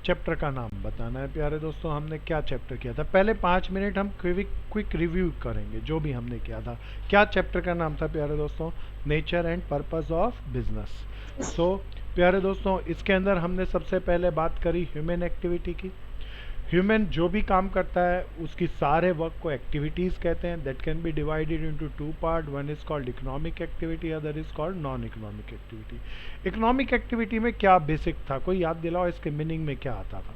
Chapter का नाम बताना है प्यारे दोस्तों। हमने क्या चैप्टर किया था? पहले 5 मिनट हम क्विक रिव्यू करेंगे जो भी हमने किया था। क्या चैप्टर का नाम था प्यारे दोस्तों? Nature and purpose of business. So प्यारे दोस्तों, इसके अंदर हमने सबसे पहले बात करी ह्यूमन एक्टिविटी की। ह्यूमन जो भी काम करता है उसकी सारे वर्क को एक्टिविटीज़ कहते हैं। That can be divided into two part. One is called economic activity, other is called non economic activity. Economic activity में क्या बेसिक था? कोई याद दिलाओ, इसके मीनिंग में क्या आता था?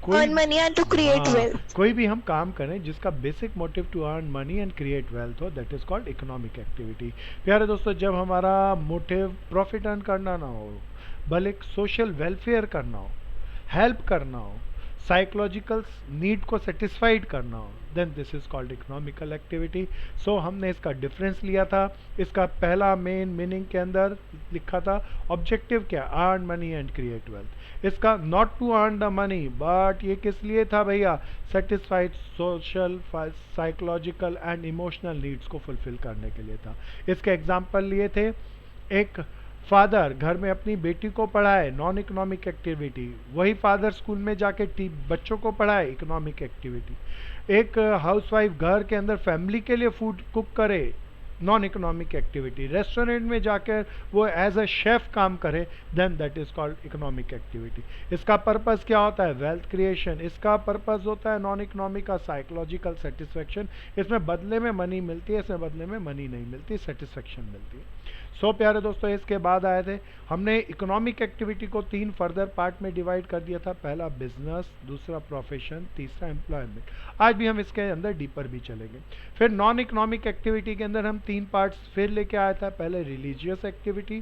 कोई earn money and to create wealth. कोई भी हम काम करें जिसका basic motive to earn money and create wealth हो, that is called economic activity. प्यारे दोस्तों, जब हमारा मोटिव प्रॉफिट अर्न करना ना हो, बल्कि सोशल वेलफेयर करना हो, हेल्प करना हो, साइकोलॉजिकल नीड को सेटिस्फाइड करना हो, then this is called economical activity. So हमने इसका डिफरेंस लिया था। इसका पहला मेन मीनिंग के अंदर लिखा था ऑब्जेक्टिव क्या? Earn money and create wealth. इसका not to earn the money, but ये किस लिए था भैया? Satisfied social, psychological and emotional needs को फुलफिल करने के लिए था। इसके एग्जाम्पल लिए थे, एक फादर घर में अपनी बेटी को पढ़ाए, नॉन इकोनॉमिक एक्टिविटी। वही फादर स्कूल में जाके बच्चों को पढ़ाए, इकोनॉमिक एक्टिविटी। एक हाउसवाइफ घर के अंदर फैमिली के लिए फूड कुक करे, नॉन इकोनॉमिक एक्टिविटी। रेस्टोरेंट में जाकर वो एज अ शेफ काम करे, then that is called economic activity. इसका पर्पस क्या होता है? Wealth creation. इसका पर्पस होता है नॉन इकोनॉमिक का साइकोलॉजिकल सेटिस्फेक्शन। इसमें बदले में मनी मिलती है, इसमें बदले में मनी नहीं मिलती, सेटिस्फेक्शन मिलती है। सो प्यारे दोस्तों, इसके बाद आए थे, हमने इकोनॉमिक एक्टिविटी को 3 फर्दर पार्ट में डिवाइड कर दिया था। पहला बिजनेस, दूसरा प्रोफेशन, तीसरा एम्प्लॉयमेंट। आज भी हम इसके अंदर डीपर भी चलेंगे। फिर नॉन इकोनॉमिक एक्टिविटी के अंदर हम 3 पार्ट्स फिर लेके आया था। पहले religious activity,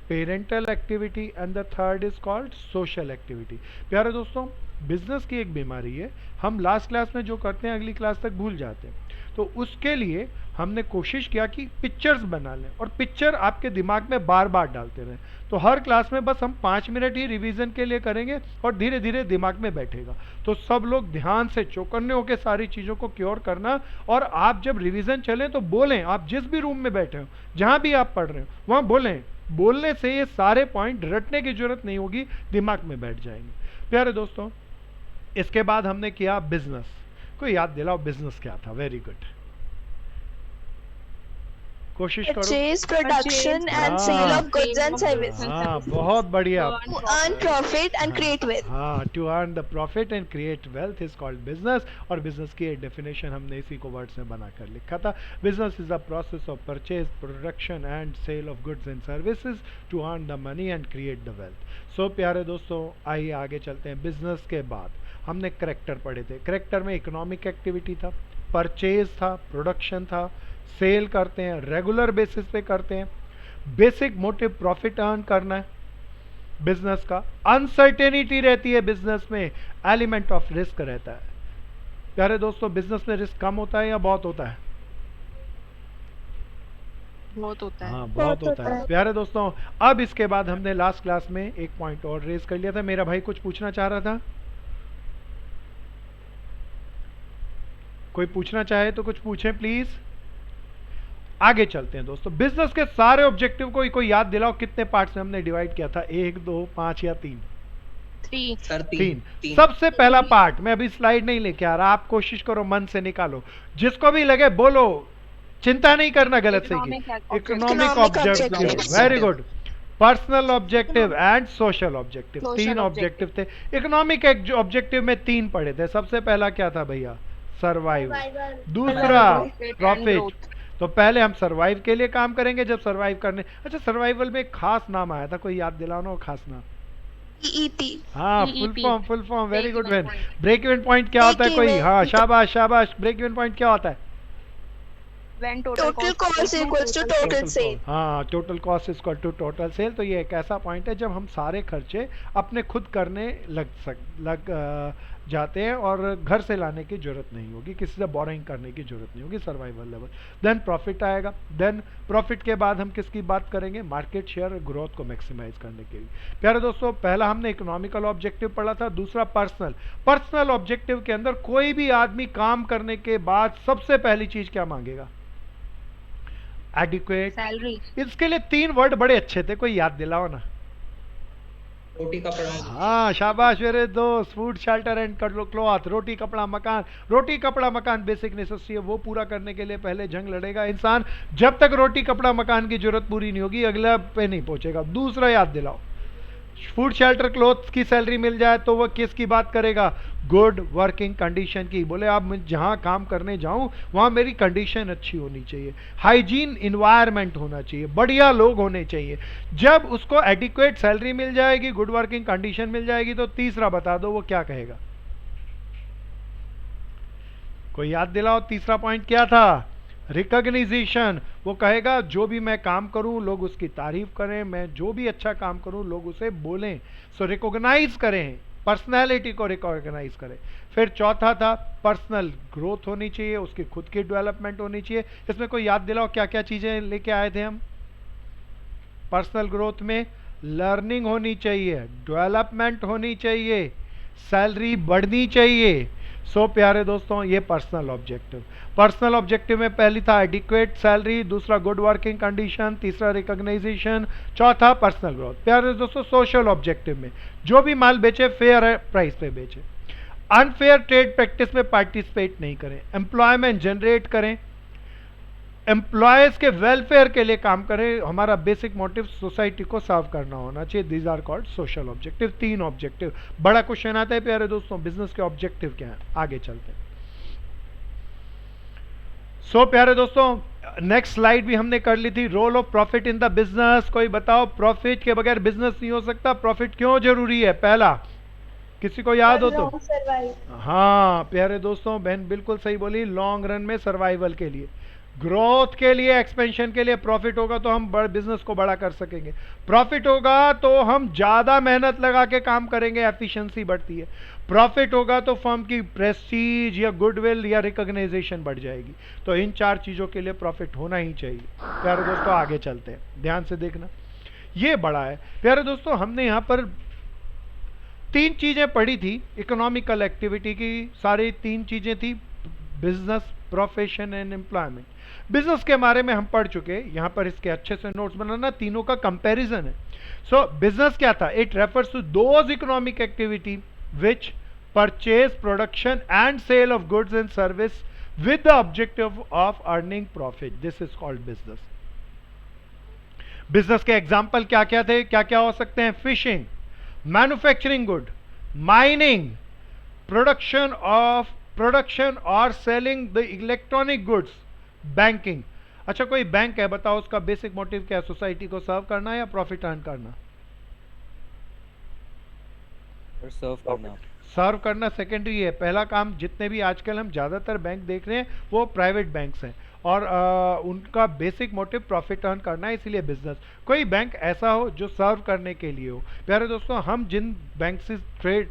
parental activity and the third is called social activity. प्यारे दोस्तों, बिजनेस की एक बीमारी है, हम लास्ट क्लास में जो करते हैं अगली क्लास तक भूल जाते हैं। तो उसके लिए हमने कोशिश किया कि पिक्चर्स बना लें और पिक्चर आपके दिमाग में बार बार डालते रहें। तो हर क्लास में बस हम 5 मिनट ही रिवीजन के लिए करेंगे और धीरे धीरे दिमाग में बैठेगा। तो सब लोग ध्यान से चौकन्ने होकर सारी चीज़ों को क्योर करना। और आप जब रिवीजन चलें तो बोलें, आप जिस भी रूम में बैठे हो, जहाँ भी आप पढ़ रहे हो, वहाँ बोलें। बोलने से ये सारे पॉइंट रटने की जरूरत नहीं होगी, दिमाग में बैठ जाएंगे। प्यारे दोस्तों, इसके बाद हमने किया बिजनेस। कोई याद दिलाओ बिजनेस क्या था? वेरी गुड, कोशिश करो। Purchase, production and sale of goods and services. हाँ, बहुत बढ़िया। To earn profit and create wealth. हाँ, to earn the profit and create wealth is called business. और बिजनेस की डेफिनेशन हमने इसी को वर्ड्स में बनाकर लिखा था। Business is the process of purchase, production and sale of goods and services to earn the money and create the wealth. So प्यारे दोस्तों, आइए आगे चलते हैं। बिजनेस के बाद हमने करेक्टर पढ़े थे। करेक्टर में इकोनॉमिक एक्टिविटी था, परचेज था, प्रोडक्शन था, सेल करते हैं, रेगुलर बेसिस पे करते हैं। बेसिक मोटिव प्रॉफिट अर्न करना है बिजनेस का। अनसर्टेनिटी रहती है बिजनेस में, एलिमेंट ऑफ रिस्क रहता है। प्यारे दोस्तों, बिजनेस में रिस्क कम होता है या बहुत होता है? बहुत होता है। हाँ, बहुत होता है। प्यारे दोस्तों, अब इसके बाद हमने लास्ट क्लास में एक पॉइंट और रेज कर लिया था। मेरा भाई कुछ पूछना चाह रहा था, कोई पूछना चाहे तो कुछ पूछे प्लीज। आगे चलते हैं दोस्तों। बिजनेस के सारे ऑब्जेक्टिव को कोई याद दिलाओ, कितने पार्ट्स में हमने डिवाइड किया था? 1, 2, 5 या 3? सर 3। सबसे पहला पार्ट, मैं अभी स्लाइड नहीं लेके आ रहा, आप कोशिश करो मन से निकालो, जिसको भी लगे बोलो, चिंता नहीं करना गलत सही की। Economic objective, very good. Personal objective and social objective, 3 objective थे। इकोनॉमिक ऑब्जेक्टिव में 3 पढ़े थे। सबसे पहला क्या था भैया? सर्वाइव। दूसरा प्रॉफिट। तो पहले हम सर्वाइव के लिए काम करेंगे। जब सर्वाइव करने, अच्छा, सर्वाइवल में एक खास नाम आया था, कोई याद दिलाओ ना वो खास नाम। EEP. हाँ, full form, very good man. Break even point क्या होता है? कोई, हाँ, शाबाश शाबाश। ब्रेक इवन पॉइंट क्या होता है? When Total cost equals to total sale. हाँ, total cost is equal to total sale. तो ये एक ऐसा पॉइंट है जब हम सारे खर्चे अपने खुद करने लग जाते हैं और घर से लाने की जरूरत नहीं होगी, किसी से बोरिंग करने की जरूरत नहीं होगी, सर्वाइवल लेवल। देन प्रॉफिट आएगा। देन प्रॉफिट के बाद हम किसकी बात करेंगे? मार्केट शेयर ग्रोथ को मैक्सिमाइज करने के लिए। प्यारे दोस्तों, पहला हमने इकोनॉमिकल ऑब्जेक्टिव पढ़ा था, दूसरा पर्सनल ऑब्जेक्टिव के अंदर कोई भी आदमी काम करने के बाद सबसे पहली चीज क्या मांगेगा? Adequate salary. इसके लिए 3 वर्ड बड़े अच्छे थे, कोई याद दिलाओ ना। रोटी कपड़ा हाँ शाबाश मेरे दोस्त, फूड शेल्टर एंड क्लॉथ, रोटी कपड़ा मकान। रोटी कपड़ा मकान बेसिक नेसेसिटी है, वो पूरा करने के लिए पहले जंग लड़ेगा इंसान। जब तक रोटी कपड़ा मकान की जरूरत पूरी नहीं होगी अगला पे नहीं पहुंचेगा। दूसरा याद दिलाओ, फूड शेल्टर क्लोथ की सैलरी मिल जाए तो वो किसकी बात करेगा? गुड वर्किंग कंडीशन की। बोले आप मैं जहां काम करने जाऊं वहां मेरी कंडीशन अच्छी होनी चाहिए, हाइजीन इन्वायरमेंट होना चाहिए, बढ़िया लोग होने चाहिए। जब उसको एडिक्वेट सैलरी मिल जाएगी, गुड वर्किंग कंडीशन मिल जाएगी, तो तीसरा बता दो वो क्या कहेगा? कोई याद दिलाओ, तीसरा पॉइंट क्या था? रिकॉग्निशन। वो कहेगा जो भी मैं काम करूं लोग उसकी तारीफ करें, मैं जो भी अच्छा काम करूं लोग उसे बोलें। सो रिकॉग्नाइज करें, पर्सनैलिटी को रिकॉग्नाइज करें। फिर चौथा था पर्सनल ग्रोथ होनी चाहिए, उसकी खुद की डेवलपमेंट होनी चाहिए। इसमें कोई याद दिलाओ क्या क्या चीजें लेके आए थे हम? पर्सनल ग्रोथ में लर्निंग होनी चाहिए, डेवलपमेंट होनी चाहिए, सैलरी बढ़नी चाहिए। सो प्यारे दोस्तों ये पर्सनल ऑब्जेक्टिव। पर्सनल ऑब्जेक्टिव में पहली था एडिक्वेट सैलरी, दूसरा गुड वर्किंग कंडीशन, तीसरा रिकॉग्नाइजेशन, चौथा पर्सनल ग्रोथ। प्यारे दोस्तों सोशल ऑब्जेक्टिव में जो भी माल बेचे फेयर प्राइस पे बेचे, अनफेयर ट्रेड प्रैक्टिस में पार्टिसिपेट नहीं करें, एम्प्लॉयमेंट जनरेट करें, एम्प्लॉयज के वेलफेयर के लिए काम करें। हमारा बेसिक मोटिव सोसाइटी को सर्व करना होना चाहिए। These are called social objective. तीन ऑब्जेक्टिव। बड़ा क्वेश्चन आता है प्यारे दोस्तों, बिजनेस के ऑब्जेक्टिव क्या है? आगे चलते हैं। सो प्यारे दोस्तों नेक्स्ट स्लाइड भी हमने कर ली थी, role of profit in the business. कोई बताओ प्रॉफिट के बगैर बिजनेस नहीं हो सकता, प्रॉफिट क्यों जरूरी है? पहला किसी को याद हो तो? हाँ प्यारे दोस्तों बहन बिल्कुल सही बोली, लॉन्ग रन में सर्वाइवल के लिए, ग्रोथ के लिए, एक्सपेंशन के लिए प्रॉफिट होगा तो हम बिजनेस को बड़ा कर सकेंगे। प्रॉफिट होगा तो हम ज्यादा मेहनत लगा के काम करेंगे, एफिशिएंसी बढ़ती है। प्रॉफिट होगा तो फर्म की प्रेस्टीज या गुडविल या रिकॉग्नाइजेशन बढ़ जाएगी। तो इन चार चीजों के लिए प्रॉफिट होना ही चाहिए। प्यारे दोस्तों आगे चलते हैं, ध्यान से देखना, ये बड़ा है। प्यारे दोस्तों हमने यहां पर तीन चीजें पढ़ी थी इकोनॉमिकल एक्टिविटी की, सारी तीन चीजें थी, business, profession and employment. Business के बारे में हम पढ़ चुके, यहां पर इसके अच्छे से नोट्स बनाना, तीनों का कंपैरिजन है। सो बिजनेस क्या था? It refers to those economic activity which purchase, production and sale of goods and service with the objective of earning profit. This is called business. Business के एग्जाम्पल क्या क्या थे, क्या क्या हो सकते हैं? Fishing, manufacturing good, mining, production और selling the electronic goods, banking. अच्छा कोई बैंक है, बताओ उसका बेसिक मोटिव क्या है? सोसाइटी को सर्व करना या प्रॉफिट अर्न करना? सर्व करना सेकेंडरी है। पहला काम, जितने भी आजकल हम ज्यादातर बैंक देख रहे हैं वो प्राइवेट बैंक्स हैं और उनका बेसिक मोटिव प्रॉफिट अर्न करना है, इसीलिए बिजनेस। कोई बैंक ऐसा हो जो सर्व करने के लिए हो। प्यारे दोस्तों हम जिन बैंक से ट्रेड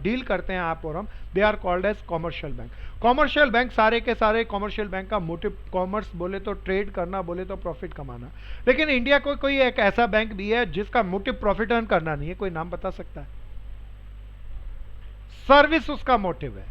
डील करते हैं आप और हम, they are called as commercial bank. Commercial bank सारे के सारे, कॉमर्शियल बैंक का मोटिव कॉमर्स बोले तो ट्रेड करना, बोले तो प्रॉफिट कमाना। लेकिन इंडिया को कोई एक ऐसा बैंक भी है जिसका मोटिव प्रॉफिट अर्न करना नहीं है, कोई नाम बता सकता है? सर्विस उसका मोटिव है।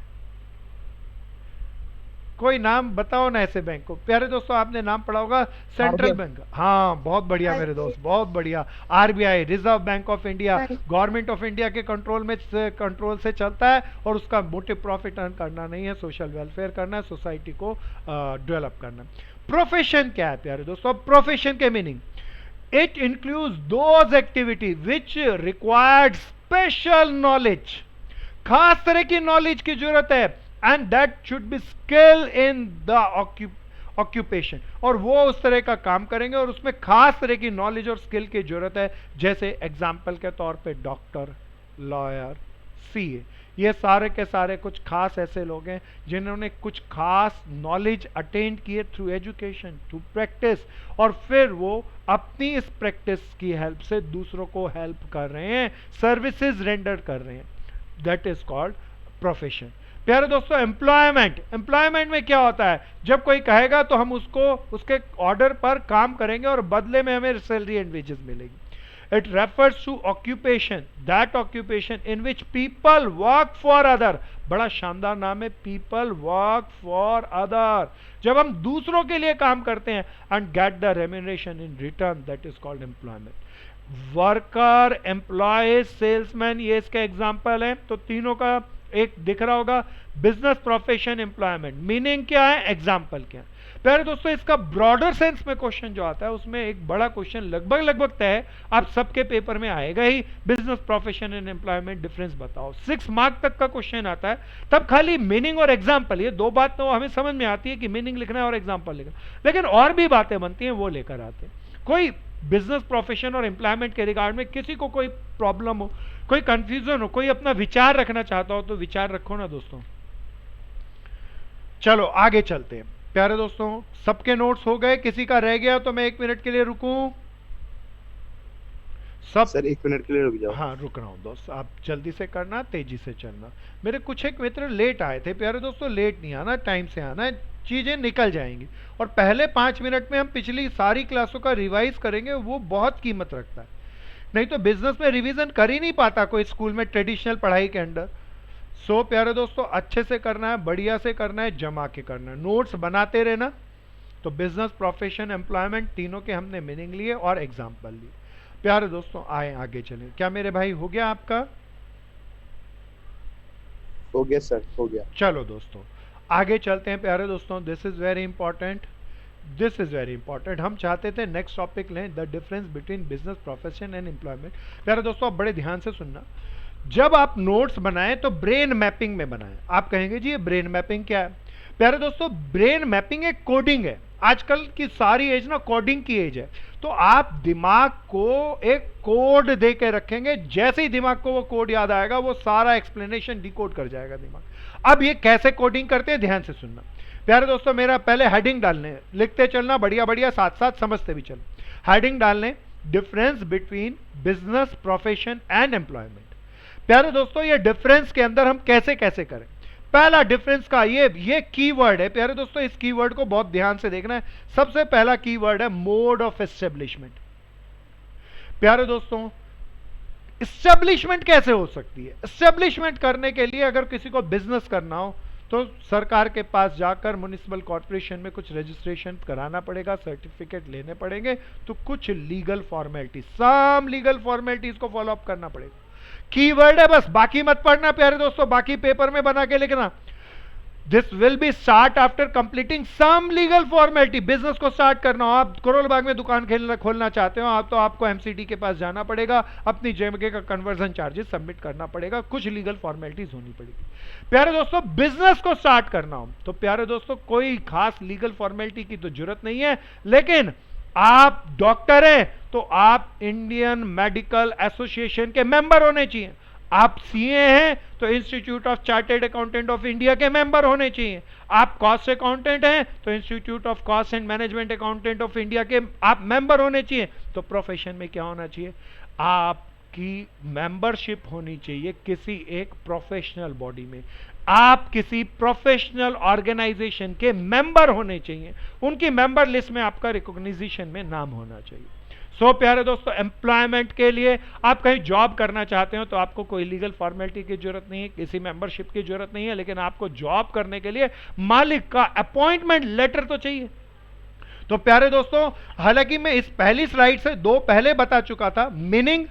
कोई नाम बताओ ना ऐसे बैंक को। प्यारे दोस्तों आपने नाम पढ़ा होगा सेंट्रल बैंक। हाँ बहुत बढ़िया मेरे दोस्त, बहुत बढ़िया। RBI, reserve bank of India, government of India के कंट्रोल से चलता है और उसका मोटिव प्रॉफिट अर्न करना नहीं है, सोशल वेलफेयर करना है, सोसाइटी को डेवलप करना। प्रोफेशन क्या है प्यारे दोस्तों? प्रोफेशन के meaning, it includes those activity which required special knowledge, खास तरह की नॉलेज की जरूरत है, and that should be skill in the occupation, और वो उस तरह का काम करेंगे और उसमें खास तरह की नॉलेज और स्किल की जरूरत है। जैसे एग्जाम्पल के तौर पे डॉक्टर, लॉयर, सीए, ये सारे के सारे कुछ खास ऐसे लोग हैं जिन्होंने कुछ खास नॉलेज अटेन किए थ्रू एजुकेशन, थ्रू प्रैक्टिस, और फिर वो अपनी इस प्रैक्टिस की हेल्प से दूसरों को हेल्प कर रहे हैं, सर्विसेज रेंडर कर रहे हैं। That is called profession. प्यारे दोस्तों एम्प्लॉयमेंट में क्या होता है? जब कोई कहेगा तो हम उसको उसके ऑर्डर पर काम करेंगे और बदले में हमें सैलरी एंड वेजेस मिलेगी। It refers to occupation, that occupation in which people work for other बड़ा शानदार नाम है, पीपल वर्क फॉर अदर। जब हम दूसरों के लिए काम करते हैं and get the remuneration in return, that is called employment. Worker, employ, salesman, ये इसका एग्जाम्पल है। तो तीनों का एक दिख रहा होगा, बिजनेस, प्रोफेशन, एम्प्लॉयमेंट। मीनिंग क्या है, एग्जाम्पल क्या है। प्यारे दोस्तों, इसका ब्रॉडर सेंस में क्वेश्चन जो आता है उसमें एक बड़ा क्वेश्चन लगभग तय है, आप सबके पेपर में आएगा ही, business, profession and employment difference बताओ। 6 मार्क तक का क्वेश्चन आता है, तब खाली मीनिंग और एग्जाम्पल, ये दो बात तो हमें समझ में आती है कि मीनिंग लिखना है और एग्जाम्पल लिखना, लेकिन और भी बातें बनती हैं, वो लेकर आते हैं। कोई बिजनेस, प्रोफेशन और एम्प्लॉयमेंट के रिगार्ड में किसी को कोई प्रॉब्लम हो, कोई कंफ्यूजन हो, कोई अपना विचार रखना चाहता हो तो विचार रखो ना दोस्तों। चलो आगे चलते हैं। प्यारे दोस्तों, सबके नोट्स हो गए? किसी का रह गया तो मैं 1 मिनट के लिए रुकूं? सब सर 1 मिनट के लिए रुक जाओ। हाँ, रुक रहा हूँ दोस्त, आप जल्दी से करना, तेजी से चलना। मेरे कुछ एक मित्र लेट आए थे। प्यारे दोस्तों, लेट नहीं आना, टाइम से आना है, चीजें निकल जाएंगी। और पहले 5 मिनट में हम पिछली सारी क्लासों का रिवाइज करेंगे, वो बहुत कीमत रखता है। नहीं तो बिजनेस में रिवीजन कर ही नहीं पाता कोई स्कूल में ट्रेडिशनल पढ़ाई के अंदर। सो प्यारे दोस्तों, अच्छे से करना है, बढ़िया से करना है, जमा के करना है, नोट्स बनाते रहना। तो बिजनेस, प्रोफेशन, एम्प्लॉयमेंट, तीनों के हमने मीनिंग लिए और एग्जाम्पल लिए। प्यारे दोस्तों, आए आगे चलें। क्या मेरे भाई हो गया आपका? हो गया सर, हो गया। चलो दोस्तों आगे चलते हैं। प्यारे दोस्तों, this is very important, this is very important. हम चाहते थे नेक्स्ट टॉपिक लें, the difference between business, profession and employment. प्यारे दोस्तों, आप बड़े ध्यान से सुनना। जब आप नोट्स बनाएं तो ब्रेन मैपिंग में बनाएं। आप कहेंगे जी ये ब्रेन मैपिंग क्या है? प्यारे दोस्तों, ब्रेन मैपिंग एक कोडिंग है। आजकल की सारी एज ना कोडिंग की एज है। तो आप दिमाग को एक कोड दे के रखेंगे, जैसे ही दिमाग को वो कोड याद आएगा वो सारा एक्सप्लेनेशन डिकोड कर जाएगा दिमाग। अब ये कैसे कोडिंग करते हैं, ध्यान से सुनना। प्यारे दोस्तों, मेरा पहले हेडिंग डालने, लिखते चलना बढ़िया बढ़िया, साथ साथ समझते भी चलो। हेडिंग डालने, difference between business, profession and employment. प्यारे दोस्तों, ये डिफरेंस के अंदर हम कैसे कैसे करें। पहला डिफरेंस का ये कीवर्ड है। प्यारे दोस्तों, इस कीवर्ड को बहुत ध्यान से देखना है। सबसे पहला कीवर्ड है मोड ऑफ एस्टेब्लिशमेंट। प्यारे दोस्तों, एस्टेब्लिशमेंट कैसे हो सकती है? एस्टेब्लिशमेंट करने के लिए अगर किसी को बिजनेस करना हो तो सरकार के पास जाकर म्युनिसिपल कॉर्पोरेशन में कुछ रजिस्ट्रेशन कराना पड़ेगा, सर्टिफिकेट लेने पड़ेंगे, तो कुछ legal formalities, some legal formalities को फॉलो अप करना पड़ेगा। कीवर्ड है बस, बाकी मत पढ़ना प्यारे दोस्तों, बाकी पेपर में बना के लिखना। This will be start after completing some legal formality. Business को स्टार्ट करना हो, आप करोल बाग में दुकान खोलना चाहते हो आप, तो आपको एमसीडी के पास जाना पड़ेगा, अपनी जगह का कन्वर्जन चार्जेस सबमिट करना पड़ेगा, कुछ लीगल फॉर्मेलिटीज होनी पड़ेगी। प्यारे दोस्तों, बिजनेस को स्टार्ट करना हो तो प्यारे दोस्तों कोई खास लीगल फॉर्मेलिटी की तो जरूरत नहीं है, लेकिन आप डॉक्टर हैं तो आप इंडियन मेडिकल एसोसिएशन के मेंबर होने चाहिए। आप सीए हैं तो institute of chartered accountant of India के मेंबर होने चाहिए। आप कॉस्ट अकाउंटेंट हैं तो institute of cost and management accountant of India के आप मेंबर होने चाहिए। तो प्रोफेशन में क्या होना चाहिए? आपकी मेंबरशिप होनी चाहिए किसी एक प्रोफेशनल बॉडी में, आप किसी प्रोफेशनल ऑर्गेनाइजेशन के मेंबर होने चाहिए, उनकी मेंबर लिस्ट में आपका रिकॉग्निशन में नाम होना चाहिए। सो प्यारे दोस्तों, एम्प्लॉयमेंट के लिए आप कहीं जॉब करना चाहते हो तो आपको कोई लीगल फॉर्मेलिटी की जरूरत नहीं है, किसी मेंबरशिप की जरूरत नहीं है, लेकिन आपको जॉब करने के लिए मालिक का अपॉइंटमेंट लेटर तो चाहिए। तो प्यारे दोस्तों, हालांकि मैं इस पहली स्लाइड से 2 पहले बता चुका था, मीनिंग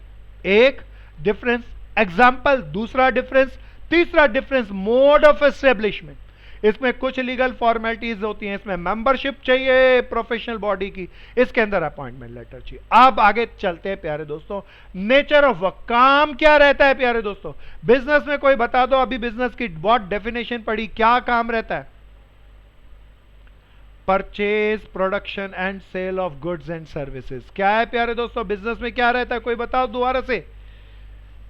एक, डिफरेंस एग्जाम्पल दूसरा, डिफरेंस तीसरा, डिफरेंस मोड ऑफ एस्टेब्लिशमेंट। इसमें कुछ लीगल फॉर्मेलिटीज होती हैं, इसमें मेंबरशिप चाहिए प्रोफेशनल बॉडी की, इसके अंदर अपॉइंटमेंट लेटर चाहिए। अब आगे चलते हैं प्यारे दोस्तों, नेचर ऑफ वर्क, काम क्या रहता है प्यारे दोस्तों। बिजनेस में कोई बता दो, अभी बिजनेस की बहुत डेफिनेशन पढ़ी, क्या काम रहता है? Purchase, production and sale of goods and services. क्या है प्यारे दोस्तों बिजनेस में, क्या रहता है? कोई बताओ दोबारा से।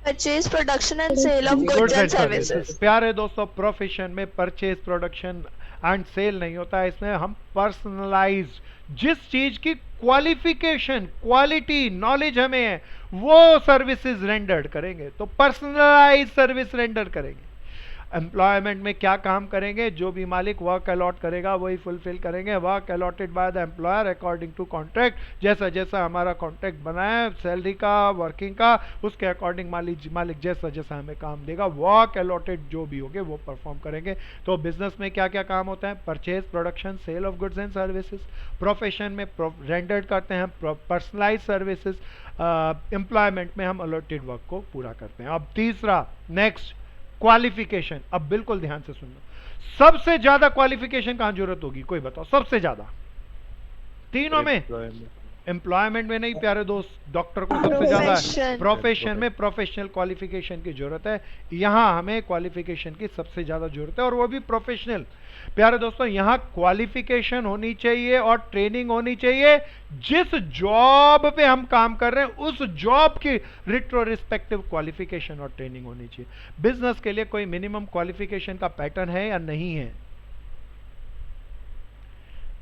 Purchase, production and sale of goods and services. प्यारे दोस्तों, प्रोफेशन में परचेज, प्रोडक्शन एंड सेल नहीं होता है, इसमें हम पर्सनलाइज, जिस चीज की क्वालिफिकेशन, क्वालिटी, नॉलेज हमें है, वो सर्विसेज रेंडर्ड करेंगे, तो पर्सनलाइज सर्विस रेंडर करेंगे। एम्प्लॉयमेंट में क्या काम करेंगे, जो भी मालिक वर्क अलॉट करेगा वही फुलफिल करेंगे, work allotted by the employer according to contract, जैसा जैसा हमारा कॉन्ट्रैक्ट बना है सैलरी का वर्किंग का, उसके अकॉर्डिंग मालिक जैसा जैसा हमें काम देगा वर्क अलॉटेड जो भी होगे वो परफॉर्म करेंगे। तो बिजनेस में क्या क्या काम होता है, purchase, production, sale of goods and services. Profession में रेंडर्ड करते हैं पर्सनलाइज सर्विसेज। एम्प्लॉयमेंट में हम अलॉटेड वर्क को पूरा करते हैं। अब तीसरा नेक्स्ट क्वालिफिकेशन। अब बिल्कुल ध्यान से सुनना, सबसे ज्यादा क्वालिफिकेशन कहां जरूरत होगी, कोई बताओ सबसे ज्यादा तीनों में? एम्प्लॉयमेंट में नहीं प्यारे दोस्त, डॉक्टर को सबसे ज्यादा प्रोफेशन में प्रोफेशनल क्वालिफिकेशन की जरूरत है। यहां हमें क्वालिफिकेशन की सबसे ज्यादा जरूरत है और वो भी प्रोफेशनल। प्यारे दोस्तों यहां क्वालिफिकेशन होनी चाहिए और ट्रेनिंग होनी चाहिए। जिस जॉब पे हम काम कर रहे हैं उस जॉब की रिट्रोस्पेक्टिव क्वालिफिकेशन और ट्रेनिंग होनी चाहिए। बिजनेस के लिए कोई मिनिमम क्वालिफिकेशन का पैटर्न है या नहीं है?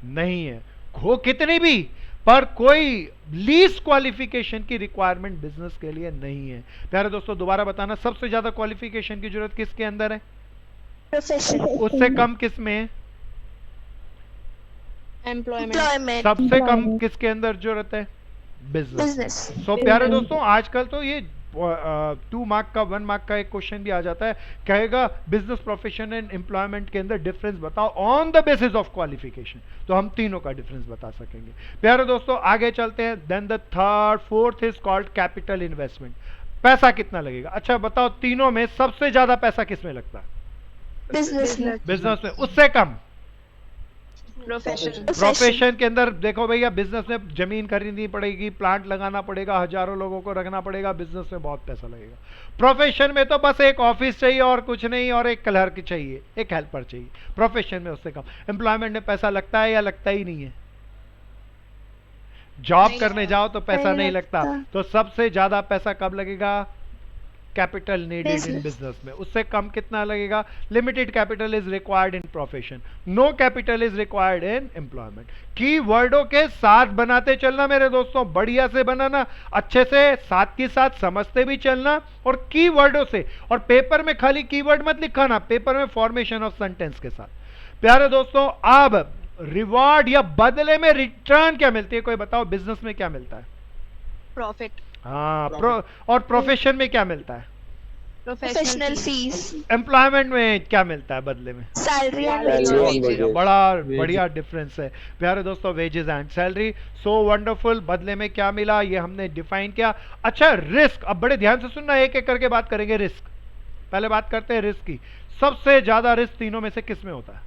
नहीं है। हो कितनी भी, पर कोई लीस्ट क्वालिफिकेशन की रिक्वायरमेंट बिजनेस के लिए नहीं है। प्यारे दोस्तों दोबारा बताना, सबसे ज्यादा क्वालिफिकेशन की जरूरत किसके अंदर है? प्रोफेशन। उससे कम किस में है? एम्प्लॉयमेंट। सबसे कम किसके अंदर जरूरत है? बिजनेस। सो प्यारे दोस्तों आजकल तो ये 2 मार्क का 1 मार्क का एक क्वेश्चन भी आ जाता है, कहेगा बिजनेस, प्रोफेशन एंड एम्प्लॉयमेंट के अंदर डिफरेंस बताओ on the basis of qualification. तो हम तीनों का डिफरेंस बता सकेंगे। प्यारे दोस्तों आगे चलते हैं। Then the fourth is called capital investment. पैसा कितना लगेगा? अच्छा बताओ तीनों में सबसे ज्यादा पैसा किस में लगता है? बिजनेस में। उससे कम प्रोफेशन। प्रोफेशन के अंदर देखो भैया, बिजनेस में जमीन खरीदनी पड़ेगी, प्लांट लगाना पड़ेगा, हजारों लोगों को रखना पड़ेगा, बिजनेस में बहुत पैसा लगेगा। प्रोफेशन में तो बस एक ऑफिस चाहिए और कुछ नहीं, और एक क्लर्क चाहिए, एक हेल्पर चाहिए। प्रोफेशन में उससे कम। एम्प्लॉयमेंट में पैसा लगता है या लगता ही नहीं है? जॉब करने जाओ तो पैसा नहीं लगता। तो सबसे ज्यादा पैसा कब लगेगा? कैपिटल नीडेड इन बिजनेस में। उससे कम कितना लगेगा? Limited capital is required in profession, no capital is required in employment. की वर्डों के साथ बनाते चलना मेरे दोस्तों, बढ़िया से बनाना, अच्छे से साथ के साथ समझते भी चलना, और की वर्डों से। और पेपर में खाली कीवर्ड मत लिखाना, पेपर में फॉर्मेशन ऑफ सेंटेंस के साथ। प्यारे दोस्तों अब रिवॉर्ड या बदले में रिटर्न क्या मिलती है, कोई बताओ? बिजनेस में क्या मिलता है? प्रॉफिट। हाँ और प्रोफेशन में क्या मिलता है? Professional fees. एम्प्लॉयमेंट में क्या मिलता है बदले में? सैलरी। बड़ा बढ़िया डिफरेंस है प्यारे दोस्तों, wages and salary. So wonderful. बदले में क्या मिला ये हमने डिफाइन किया। अच्छा रिस्क, अब बड़े ध्यान से सुनना, एक एक करके बात करेंगे। रिस्क पहले बात करते हैं रिस्क की। सबसे ज्यादा रिस्क तीनों में से किस में होता है?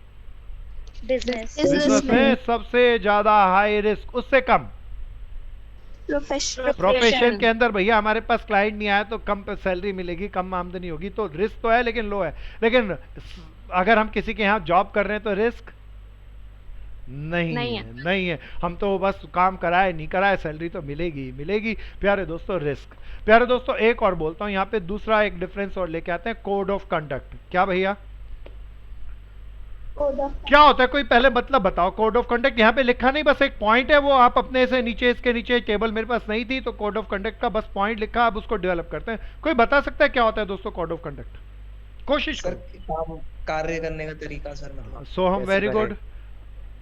बिजनेस में सबसे ज्यादा हाई रिस्क। उससे कम प्रोफेशन के अंदर भैया हमारे पास क्लाइंट नहीं आया तो कम सैलरी मिलेगी, कम आमदनी होगी, तो रिस्क तो है लेकिन लो है। लेकिन अगर हम किसी के यहाँ जॉब कर रहे हैं तो रिस्क नहीं है। हम तो बस काम कराए नहीं कराए सैलरी तो मिलेगी मिलेगी। प्यारे दोस्तों रिस्क। प्यारे दोस्तों एक और बोलता हूं, यहाँ पे दूसरा एक डिफरेंस और लेके आते हैं, कोड ऑफ कंडक्ट। क्या भैया क्या होता है? कोई पहले मतलब बताओ। कोड ऑफ कंडक्ट यहाँ पे लिखा नहीं, बस एक पॉइंट है, वो आप अपने से नीचे, इसके नीचे टेबल मेरे पास नहीं थी तो कोड ऑफ कंडक्ट का बस पॉइंट लिखा, अब उसको डेवलप करते हैं। कोई बता सकता है क्या होता है दोस्तों कोड ऑफ कंडक्ट? कोशिश करो। कार्य करने का तरीका सर, मतलब। सो हम वेरी गुड।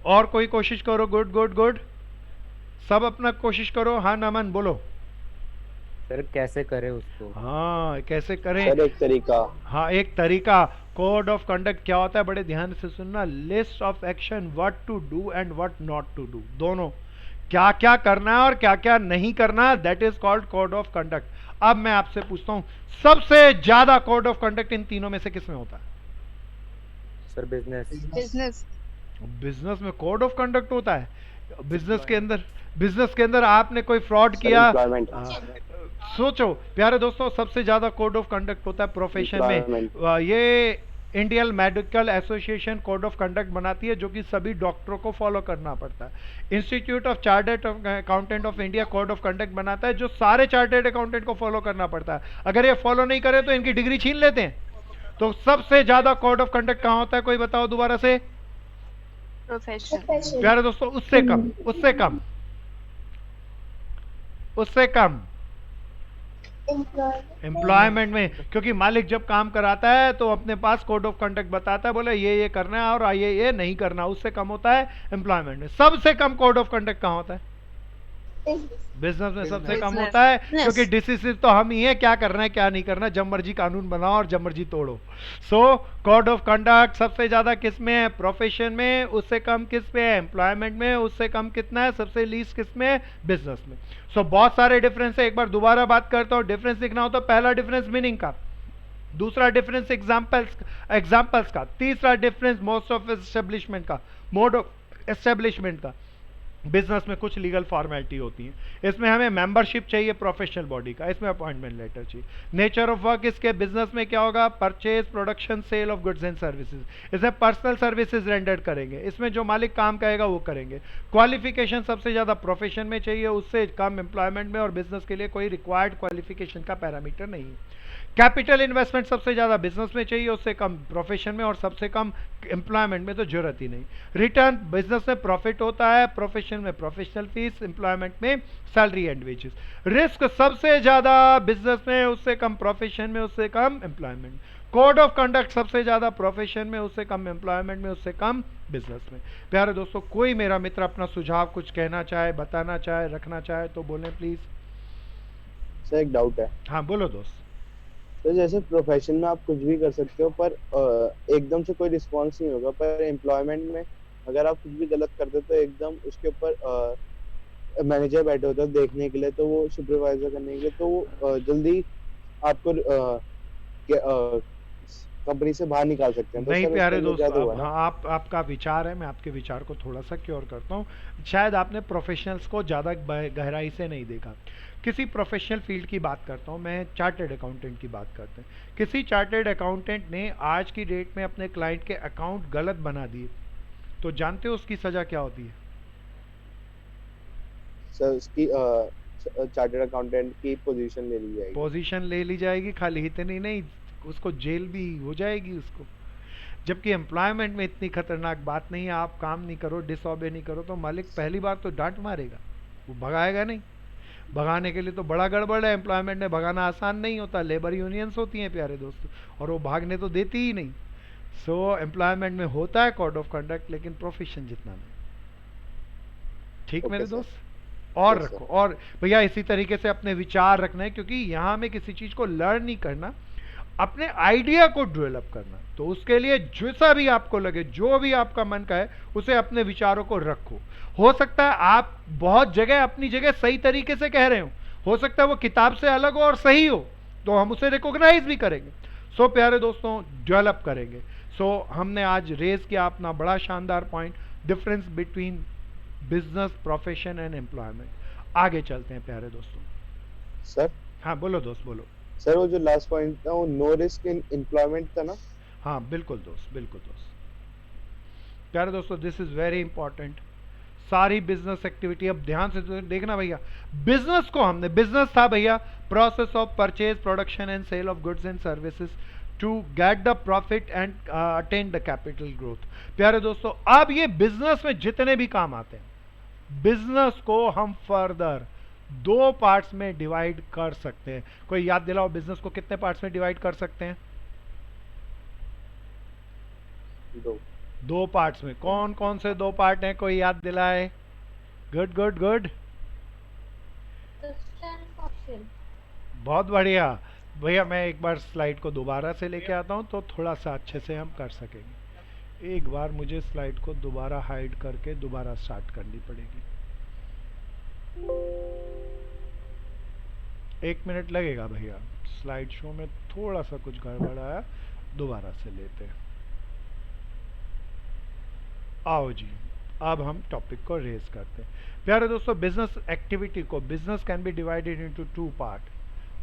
और कोई कोशिश करो। Good good good. सब अपना कोशिश करो। हाँ नमन बोलो। सर कैसे करें उसको? हाँ कैसे करें? एक तरीका। हाँ एक तरीका। कोड ऑफ कंडक्ट क्या होता है? बड़े ध्यान से सुनना। List of action, what to do and what not to do, दोनों। क्या क्या करना है और क्या क्या नहीं करना, that is called code of conduct. अब मैं आपसे पूछता हूं, सबसे ज्यादा कोड ऑफ कंडक्ट इन तीनों में से किस में होता है? Sir business. बिजनेस में कोड ऑफ कंडक्ट होता है। बिजनेस के अंदर आपने कोई फ्रॉड किया, सोचो प्यारे दोस्तों, सबसे ज्यादा कोड ऑफ कंडक्ट होता है प्रोफेशन में। ये Indian medical association code of conduct बनाती है जो कि सभी डॉक्टरों को फॉलो करना पड़ता है। Institute of chartered accountant of India code of conduct बनाता है जो सारे चार्टर्ड अकाउंटेंट को फॉलो करना पड़ता है। अगर ये फॉलो नहीं करे तो इनकी डिग्री छीन लेते हैं। तो सबसे ज्यादा कोड ऑफ कंडक्ट कहां होता है, कोई बताओ दोबारा से? प्रोफेशन। प्यारे दोस्तों उससे कम एम्प्लॉयमेंट में, क्योंकि मालिक जब काम कराता है तो अपने पास कोड ऑफ कंडक्ट बताता है, बोले ये करना है और ये नहीं करना, उससे कम होता है एम्प्लॉयमेंट में। सबसे कम कोड ऑफ कंडक्ट कहाँ होता है? बिजनेस में सबसे कम Business. होता है, क्योंकि डिसिसिव तो हम ही है, क्या करना है क्या नहीं करना, जब मर्जी कानून बनाओ और जब मर्जी तोड़ो। सो कोड ऑफ कंडक्ट सबसे ज्यादा किस में है? प्रोफेशन में। उससे कम किस में है? एम्प्लॉयमेंट में। उससे कम कितना है? सबसे लीस्ट किस में है? बिजनेस में। सो बहुत सारे डिफरेंस है, एक बार दोबारा बात करता हूँ। डिफरेंस दिखना हो तो पहला डिफरेंस मीनिंग का, दूसरा डिफरेंस एग्जाम्पल्स का, तीसरा डिफरेंस मोस्ट ऑफ एस्टेब्लिशमेंट का, मोड ऑफ एस्टेब्लिशमेंट का। बिजनेस में कुछ लीगल फॉर्मेलिटी होती है, इसमें हमें मेंबरशिप चाहिए प्रोफेशनल बॉडी का, इसमें अपॉइंटमेंट लेटर चाहिए। नेचर ऑफ वर्क इसके बिजनेस में क्या होगा? Purchase, production, sale of goods and services. इसमें पर्सनल सर्विसेज रेंडर करेंगे, इसमें जो मालिक काम करेगा वो करेंगे। क्वालिफिकेशन सबसे ज्यादा प्रोफेशन में चाहिए, उससे कम एम्प्लॉयमेंट में, और बिजनेस के लिए कोई रिक्वायर्ड क्वालिफिकेशन का पैरामीटर नहीं है। कैपिटल इन्वेस्टमेंट सबसे ज्यादा बिजनेस में चाहिए, उससे कम प्रोफेशन में, और सबसे कम एम्प्लॉयमेंट में तो जरूरत ही नहीं। रिटर्न बिजनेस में प्रॉफिट होता है, प्रोफेशन में प्रोफेशनल फीस, एम्प्लॉयमेंट में सैलरी एंड वेजेस। रिस्क सबसे ज्यादा बिजनेस में, उससे कम प्रोफेशन में, उससे कम एम्प्लॉयमेंट। कोड ऑफ कंडक्ट सबसे ज्यादा प्रोफेशन में, उससे कम एम्प्लॉयमेंट में, उससे कम बिजनेस में। प्यारे दोस्तों, कोई मेरा मित्र अपना सुझाव कुछ कहना चाहे, बताना चाहे, रखना चाहे तो बोलें प्लीज। सर एक डाउट है। हाँ बोलो दोस्त। तो जैसे प्रोफेशन में आप कुछ भी कर सकते हो, पर एकदम से कोई रिस्पॉन्स नहीं होगा, पर एम्प्लॉयमेंट में अगर आप कुछ भी गलत करते तो एकदम उसके ऊपर मैनेजर बैठे होते हैं देखने के लिए, तो वो सुपरवाइजर करने के लिए, तो वो जल्दी आपको कंपनी से बाहर निकाल सकते हैं। तो नहीं सर प्यारे उसके लिए दोस्त, क्या तो हुआ ना? हाँ आपका विचार है, मैं आपके विचार को थोड़ा सा क्योर करता हूँ। शायद आपने प्रोफेशनल्स को ज़्यादा गहराई से नहीं देखा। किसी प्रोफेशनल फील्ड की बात करता हूँ मैं, चार्टर्ड अकाउंटेंट की बात करते हैं। किसी चार्टर्ड अकाउंटेंट ने आज की डेट में अपने क्लाइंट के अकाउंट गलत बना दिए, तो जानते हो उसकी सजा क्या होती है? सर उसकी चार्टर्ड अकाउंटेंट की पोजीशन ले ली जाएगी। पोजीशन ले ली जाएगी, खाली इतनी नहीं, उसको जेल भी हो जाएगी उसको। जबकि एम्प्लॉयमेंट में इतनी खतरनाक बात नहीं है, आप काम नहीं करो, डिसऑबे नहीं करो तो मालिक पहली बार तो डांट मारेगा, वो भगाएगा नहीं। भगाने के लिए तो बड़ा गड़बड़ है, एम्प्लॉयमेंट में भगाना आसान नहीं होता, लेबर यूनियंस होती हैं प्यारे दोस्तों, और वो भागने तो देती ही नहीं। सो एम्प्लॉयमेंट में होता है कोड ऑफ कंडक्ट, लेकिन प्रोफेशन जितना नहीं। ठीक Okay, मेरे sir. दोस्त, और Yes, रखो। sir. और भैया इसी तरीके से अपने विचार रखना है, क्योंकि यहाँ में किसी चीज को लर्न नहीं करना, अपने आइडिया को डेवलप करना। तो उसके लिए जैसा भी आपको लगे, जो भी आपका मन का है, उसे अपने विचारों को रखो। हो सकता है आप बहुत जगह अपनी जगह सही तरीके से कह रहे हो सकता है वो किताब से अलग हो और सही हो, तो हम उसे रिकॉग्नाइज भी करेंगे। सो प्यारे दोस्तों, डेवलप करेंगे। सो हमने आज रेज किया अपना बड़ा शानदार point, difference between business, profession and employment. आगे चलते हैं प्यारे दोस्तों। सर हाँ बोलो दोस्त, बोलो। सर वो जो लास्ट पॉइंट था वो नो रिस्क इन एम्प्लॉयमेंट था ना? हाँ बिल्कुल दोस्त, बिल्कुल दोस्त। प्यारे दोस्तों, दिस इज वेरी इंपॉर्टेंट। सारी बिजनेस एक्टिविटी, अब ध्यान से देखना भैया, बिजनेस को हमने, बिजनेस था भैया process of purchase, production and sale of goods and services to get the profit and attain the capital growth. प्यारे दोस्तों, अब ये बिजनेस में जितने भी काम आते हैं, बिजनेस को हम फर्दर दो पार्ट्स में डिवाइड कर सकते हैं। कोई याद दिलाओ, बिजनेस को कितने पार्ट्स में डिवाइड कर सकते हैं? दो पार्ट्स में। कौन कौन से दो पार्ट हैं, कोई याद दिलाए? गुड गुड गुड, बहुत बढ़िया भैया। मैं एक बार स्लाइड को दोबारा से लेके आता हूं तो थोड़ा सा अच्छे से हम कर सकेंगे। एक बार मुझे स्लाइड को दोबारा हाइड करके दोबारा स्टार्ट करनी पड़ेगी। 1 मिनट लगेगा भैया, स्लाइड शो में थोड़ा सा कुछ गड़बड़ आया, दोबारा से लेते हैं। आओ जी, अब हम टॉपिक को रेज करते हैं। प्यारे दोस्तों, बिजनेस एक्टिविटी को, business can be divided into 2 part.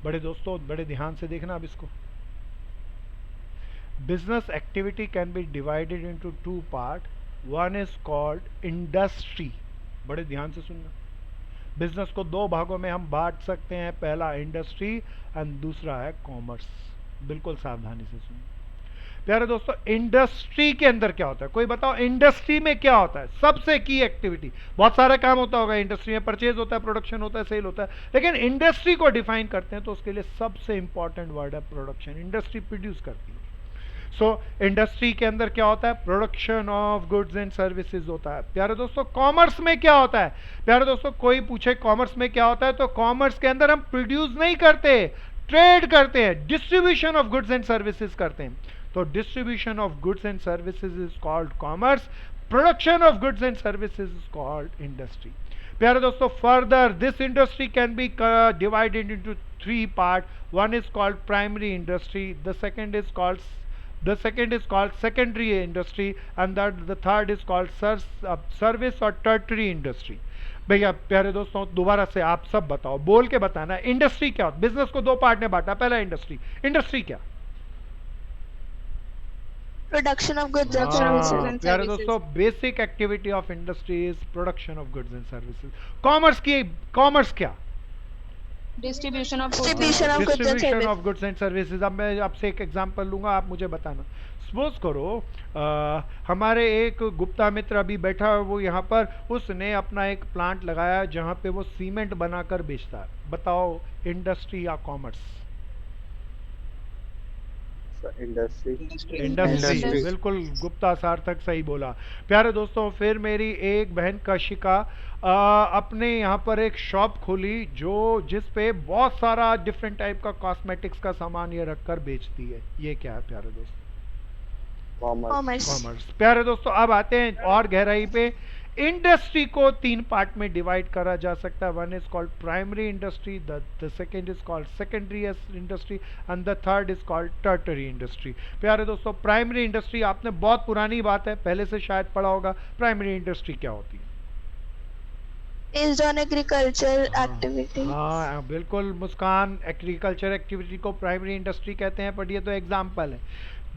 बड़े दोस्तों, बड़े ध्यान से देखना अब इसको। Business activity can be divided into 2 part. One is called industry, बड़े ध्यान से सुनना। बिजनेस को 2 भागों में हम बांट सकते हैं, पहला इंडस्ट्री एंड दूसरा है कॉमर्स। बिल्कुल सावधानी से सुनो। प्यारे दोस्तों इंडस्ट्री के अंदर क्या होता है, कोई बताओ इंडस्ट्री में क्या होता है, सबसे की एक्टिविटी। बहुत सारा काम होता होगा इंडस्ट्री में, परचेज होता है, प्रोडक्शन होता है, सेल होता है, लेकिन इंडस्ट्री को डिफाइन करते हैं तो उसके लिए सबसे इंपॉर्टेंट वर्ड है प्रोडक्शन। इंडस्ट्री प्रोड्यूस करती है। सो इंडस्ट्री के अंदर क्या होता है, production of goods and services होता है। प्यारे दोस्तों कॉमर्स में क्या होता है, प्यारे दोस्तों कोई पूछे कॉमर्स में क्या होता है, तो कॉमर्स के अंदर हम प्रोड्यूस नहीं करते, ट्रेड करते हैं, distribution of goods and services करते हैं। तो distribution of goods and services is called commerce, production of goods and services is called industry. प्यारे दोस्तों further this industry can be divided into three part. One is called primary industry, the second is called secondary industry, and the third is called service or tertiary industry। भैया प्यारे दोस्तों दोबारा से आप सब बताओ, बोल के बताना इंडस्ट्री क्या होता है। बिजनेस को दो पार्ट में बांटा, पहला इंडस्ट्री क्या, Production of goods and हाँ, services. and प्यारे services. दोस्तों basic activity of industry is production of goods and services. Commerce क्या, Distribution of goods. Distribution of goods and distribution services. Of goods and services. अब मैं आपसे एक example लूंगा, आप मुझे बताना। सपोज करो हमारे एक गुप्ता मित्र अभी बैठा है, वो यहाँ पर उसने अपना एक प्लांट लगाया जहाँ पे वो सीमेंट बनाकर बेचता है। बताओ इंडस्ट्री या कॉमर्स? इंडस्ट्री। इंडस्ट्री, बिल्कुल गुप्ता सार्थक सही बोला। प्यारे दोस्तों फिर मेरी एक बहन कशिका अपने यहाँ पर एक शॉप खोली जिस पे बहुत सारा डिफरेंट टाइप का कॉस्मेटिक्स का सामान ये रखकर बेचती है। ये क्या है प्यारे दोस्तों? Commerce. कॉमर्स। प्यारे दोस्तों अब आते हैं और गहराई पे। इंडस्ट्री को तीन पार्ट में डिवाइड करा जा सकता है। One is called primary industry, the second is called secondary industry, and the third is called tertiary industry. प्यारे दोस्तों प्राइमरी इंडस्ट्री आपने बहुत पुरानी बात है, पहले से शायद पढ़ा होगा। प्राइमरी इंडस्ट्री क्या होती है? Based on agriculture activity. हाँ बिल्कुल मुस्कान, एग्रीकल्चर एक्टिविटी को प्राइमरी इंडस्ट्री कहते हैं, बट ये तो एग्जाम्पल है।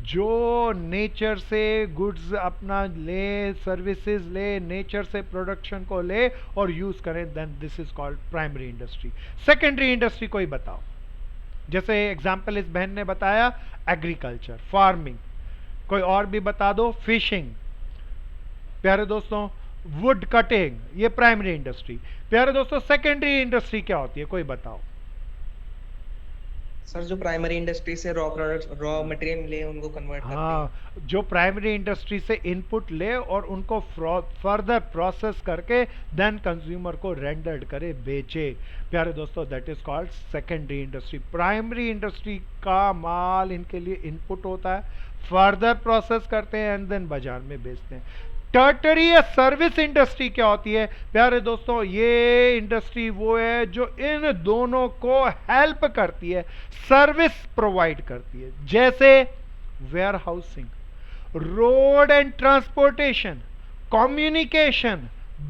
जो नेचर से गुड्स अपना ले, सर्विसेज ले, नेचर से प्रोडक्शन को ले और यूज करें, then this is called primary industry. Secondary industry कोई बताओ? जैसे एग्जाम्पल इस बहन ने बताया एग्रीकल्चर, फार्मिंग। कोई और भी बता दो? फिशिंग। प्यारे दोस्तों वुड कटिंग, ये प्राइमरी इंडस्ट्री। प्यारे दोस्तों सेकेंडरी इंडस्ट्री क्या होती है, कोई बताओ? सर जो प्राइमरी इंडस्ट्री से रॉ प्रोडक्ट्स, रॉ मटेरियल ले उनको कन्वर्ट करते हैं। हाँ, जो प्राइमरी इंडस्ट्री से इनपुट ले और उनको फर्दर प्रोसेस करके देन कंज्यूमर को रेंडर्ड करे, बेचे। प्यारे दोस्तों that is called secondary industry. Primary industry का माल इनके लिए इनपुट होता है, फर्दर प्रोसेस करते हैं एंड देन बाजार में बेचते हैं। टर्टरी या सर्विस इंडस्ट्री क्या होती है? प्यारे दोस्तों ये इंडस्ट्री वो है जो इन दोनों को हेल्प करती है, सर्विस प्रोवाइड करती है। जैसे warehousing, road and transportation, communication,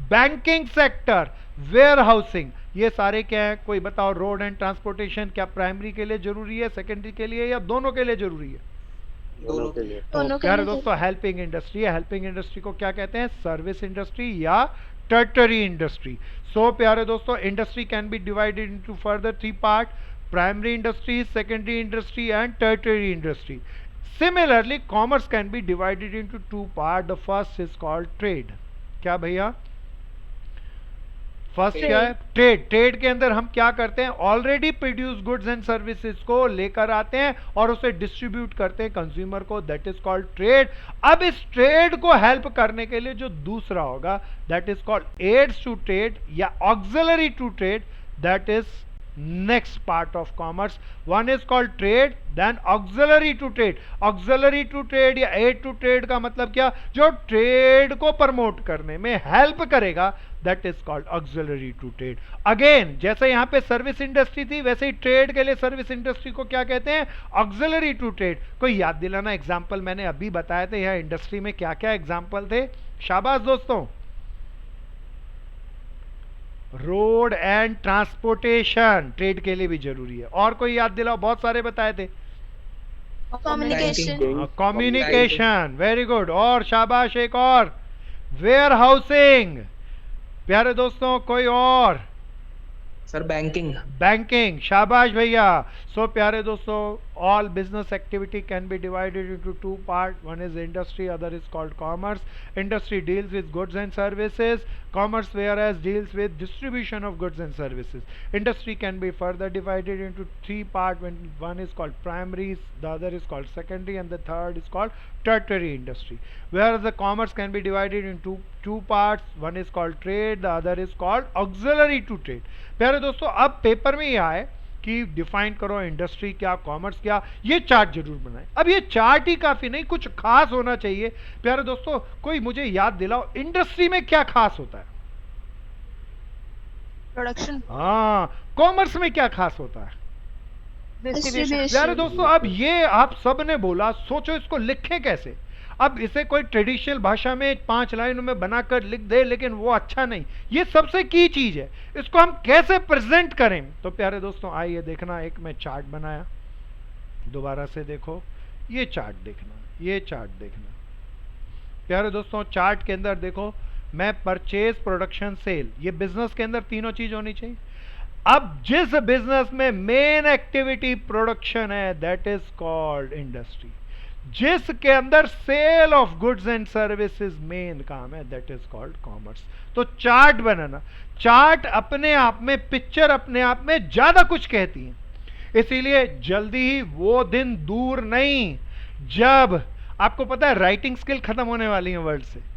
banking sector, warehousing, ये सारे क्या है? कोई बताओ। रोड एंड ट्रांसपोर्टेशन क्या प्राइमरी के लिए जरूरी है, सेकेंडरी के लिए, या दोनों के लिए जरूरी है? दोनों के लिए। दोनों के प्यारे लिए दोस्तों हेल्पिंग इंडस्ट्री है। हेल्पिंग इंडस्ट्री को क्या कहते हैं? सर्विस इंडस्ट्री या टर्टरी इंडस्ट्री। सो प्यारे दोस्तों industry can be divided into further three part: primary industry, secondary industry and tertiary industry. Similarly commerce can be divided into two part. The first is called trade. क्या भैया? First क्या है? Trade. Trade के अंदर हम क्या करते हैं? Already produce goods and services को लेकर आते हैं और उसे डिस्ट्रीब्यूट करते हैं कंज्यूमर को, दैट इज कॉल्ड ट्रेड। अब इस ट्रेड को हेल्प करने के लिए जो दूसरा होगा that is called aids to trade या auxiliary to trade, that is next part of commerce. One is called trade, then auxiliary to trade. Auxiliary to trade या aid to trade का मतलब क्या? जो ट्रेड को प्रमोट करने में help करेगा, that is called auxiliary to trade. Again जैसे यहाँ पे सर्विस इंडस्ट्री थी, वैसे ही ट्रेड के लिए सर्विस इंडस्ट्री को क्या कहते हैं? auxiliary to trade. कोई याद दिलाना एग्जाम्पल मैंने अभी बताए थे, यहाँ इंडस्ट्री में क्या क्या एग्जाम्पल थे? शाबाश दोस्तों। रोड एंड ट्रांसपोर्टेशन ट्रेड के लिए भी जरूरी है। और कोई याद दिलाओ? बहुत सारे बताए थे। Communication. Communication, very good. और शाबाश, एक और वेयर हाउसिंग। प्यारे दोस्तों कोई और? Sir banking. बैंकिंग, शाबाश भैया। सो प्यारे दोस्तों all business activity can be divided into two parts. One is industry, other is called commerce. Industry deals with goods and services. Commerce whereas deals with distribution of goods and services. Industry can be further divided into three parts. When one is called primary, the other is called secondary, and the third is called tertiary industry. Whereas the commerce can be divided into two parts. One is called trade, the other is called auxiliary to trade. प्यारे दोस्तों, अब paper में यह आए कि define करो industry क्या, commerce क्या, ये चार्ट जरूर बनाए. अब ये चार्ट ही काफी नहीं, कुछ खास होना चाहिए. प्यारे दोस्तों, कोई मुझे याद दिलाओ, इंडस्ट्री में क्या खास होता है? प्रोडक्शन. हाँ, कॉमर्स में क्या खास होता है? डिस्ट्रीब्यूशन. प्यारे दोस्तों, अब ये आप सब ने बोला, सोचो इसको लिखें कैसे. अब इसे कोई ट्रेडिशनल भाषा में 5 लाइनों में बनाकर लिख दे, लेकिन वो अच्छा नहीं. ये सबसे की चीज है, इसको हम कैसे प्रेजेंट करें. तो प्यारे दोस्तों आइए देखना, एक मैं चार्ट बनाया, दोबारा से देखो, ये चार्ट देखना, ये चार्ट देखना. प्यारे दोस्तों, चार्ट के अंदर देखो, मैं परचेज, प्रोडक्शन, सेल, ये बिजनेस के अंदर तीनों चीज होनी चाहिए. अब जिस बिजनेस में मेन एक्टिविटी प्रोडक्शन है, दैट इज कॉल्ड इंडस्ट्री. जिसके अंदर sale of goods and services main काम है, दैट इज कॉल्ड कॉमर्स. तो चार्ट बनाना, चार्ट अपने आप में, पिक्चर अपने आप में ज्यादा कुछ कहती है. इसीलिए जल्दी ही वो दिन दूर नहीं जब आपको पता है राइटिंग स्किल खत्म होने वाली है वर्ल्ड से.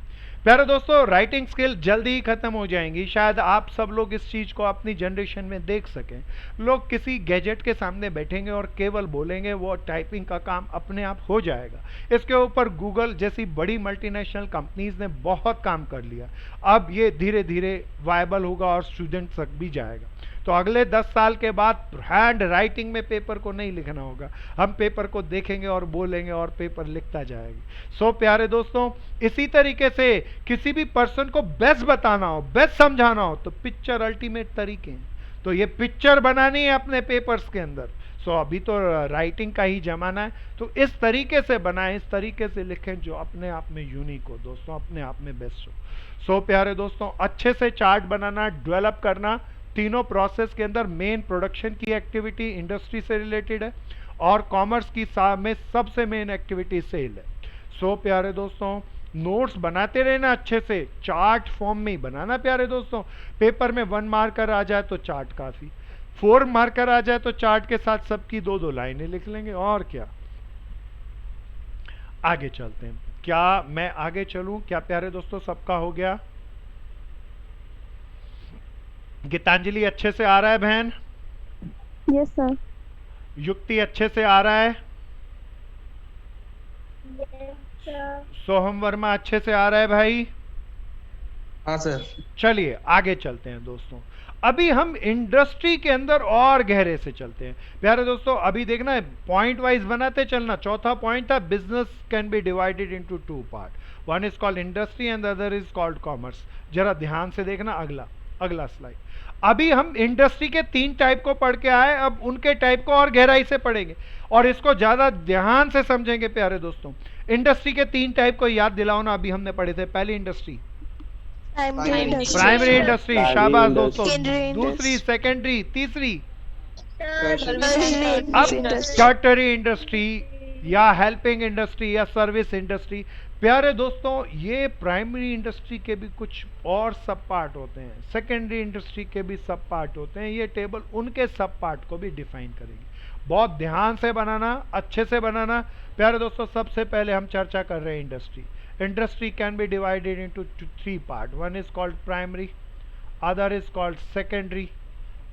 प्यारे दोस्तों, राइटिंग स्किल जल्दी ही खत्म हो जाएंगी. शायद आप सब लोग इस चीज को अपनी जनरेशन में देख सकें. लोग किसी गैजेट के सामने बैठेंगे और केवल बोलेंगे, वो टाइपिंग का काम अपने आप हो जाएगा. इसके ऊपर गूगल जैसी बड़ी मल्टीनेशनल कंपनीज ने बहुत काम कर लिया. अब ये धीरे धीरे वायबल होगा और स्टूडेंट तक भी जाएगा. तो अगले 10 साल के बाद हैंड राइटिंग में पेपर को नहीं लिखना होगा, हम पेपर को देखेंगे और बोलेंगे और पेपर लिखता जाएगा. सो प्यारे दोस्तों, इसी तरीके से किसी भी पर्सन को बेस्ट बताना हो, बेस्ट समझाना हो, तो पिक्चर अल्टीमेट तरीके हैं. तो ये पिक्चर बनानी है अपने पेपर्स के अंदर. सो अभी तो राइटिंग का ही जमाना है, तो इस तरीके से बनाएं, इस तरीके से लिखें जो अपने आप में यूनिक हो दोस्तों, अपने आप में बेस्ट हो. सो प्यारे दोस्तों, अच्छे से चार्ट बनाना, डेवलप करना. तीनों प्रोसेस के अंदर मेन प्रोडक्शन की एक्टिविटी इंडस्ट्री से रिलेटेड है और कॉमर्स की में सबसे मेन एक्टिविटी सेल है. सो प्यारे दोस्तों, नोट्स बनाते रहना, अच्छे से चार्ट फॉर्म में ही बनाना. प्यारे दोस्तों, पेपर में 1 मार्कर आ जाए तो चार्ट काफी, 4 मार्कर आ जाए तो चार्ट के साथ सबकी 2-2 लाइनें लिख लेंगे. और क्या, आगे चलते हैं. क्या मैं आगे चलूं? क्या प्यारे दोस्तों सबका हो गया? गीतांजलि अच्छे से आ रहा है बहन? Yes sir. युक्ति अच्छे से आ रहा है? सोहम वर्मा अच्छे से आ रहा है भाई? हाँ सर. चलिए आगे चलते हैं दोस्तों. अभी हम इंडस्ट्री के अंदर और गहरे से चलते हैं. प्यारे दोस्तों, अभी देखना है, पॉइंट वाइज बनाते चलना. चौथा पॉइंट था, business can be divided into 2 part. One is called industry and other is called commerce. जरा ध्यान से देखना, अगला स्लाइड. अभी हम इंडस्ट्री के 3 टाइप को पढ़ के आए, अब उनके टाइप को और गहराई से पढ़ेंगे और इसको ज्यादा ध्यान से समझेंगे. प्यारे दोस्तों, इंडस्ट्री के 3 टाइप को याद दिलाओ ना. अभी हमने पढ़े थे, पहली इंडस्ट्री प्राइमरी इंडस्ट्री, शाबाश दोस्तों. दूसरी सेकेंडरी, तीसरी अब टर्टरी इंडस्ट्री या हेल्पिंग इंडस्ट्री या सर्विस इंडस्ट्री. प्यारे दोस्तों, ये प्राइमरी इंडस्ट्री के भी कुछ और सब पार्ट होते हैं, सेकेंडरी इंडस्ट्री के भी सब पार्ट होते हैं. ये टेबल उनके सब पार्ट को भी डिफाइन करेगी. बहुत ध्यान से बनाना, अच्छे से बनाना. प्यारे दोस्तों, सबसे पहले हम चर्चा कर रहे हैं industry. Industry can be divided into 3 part. One is called primary, other is called secondary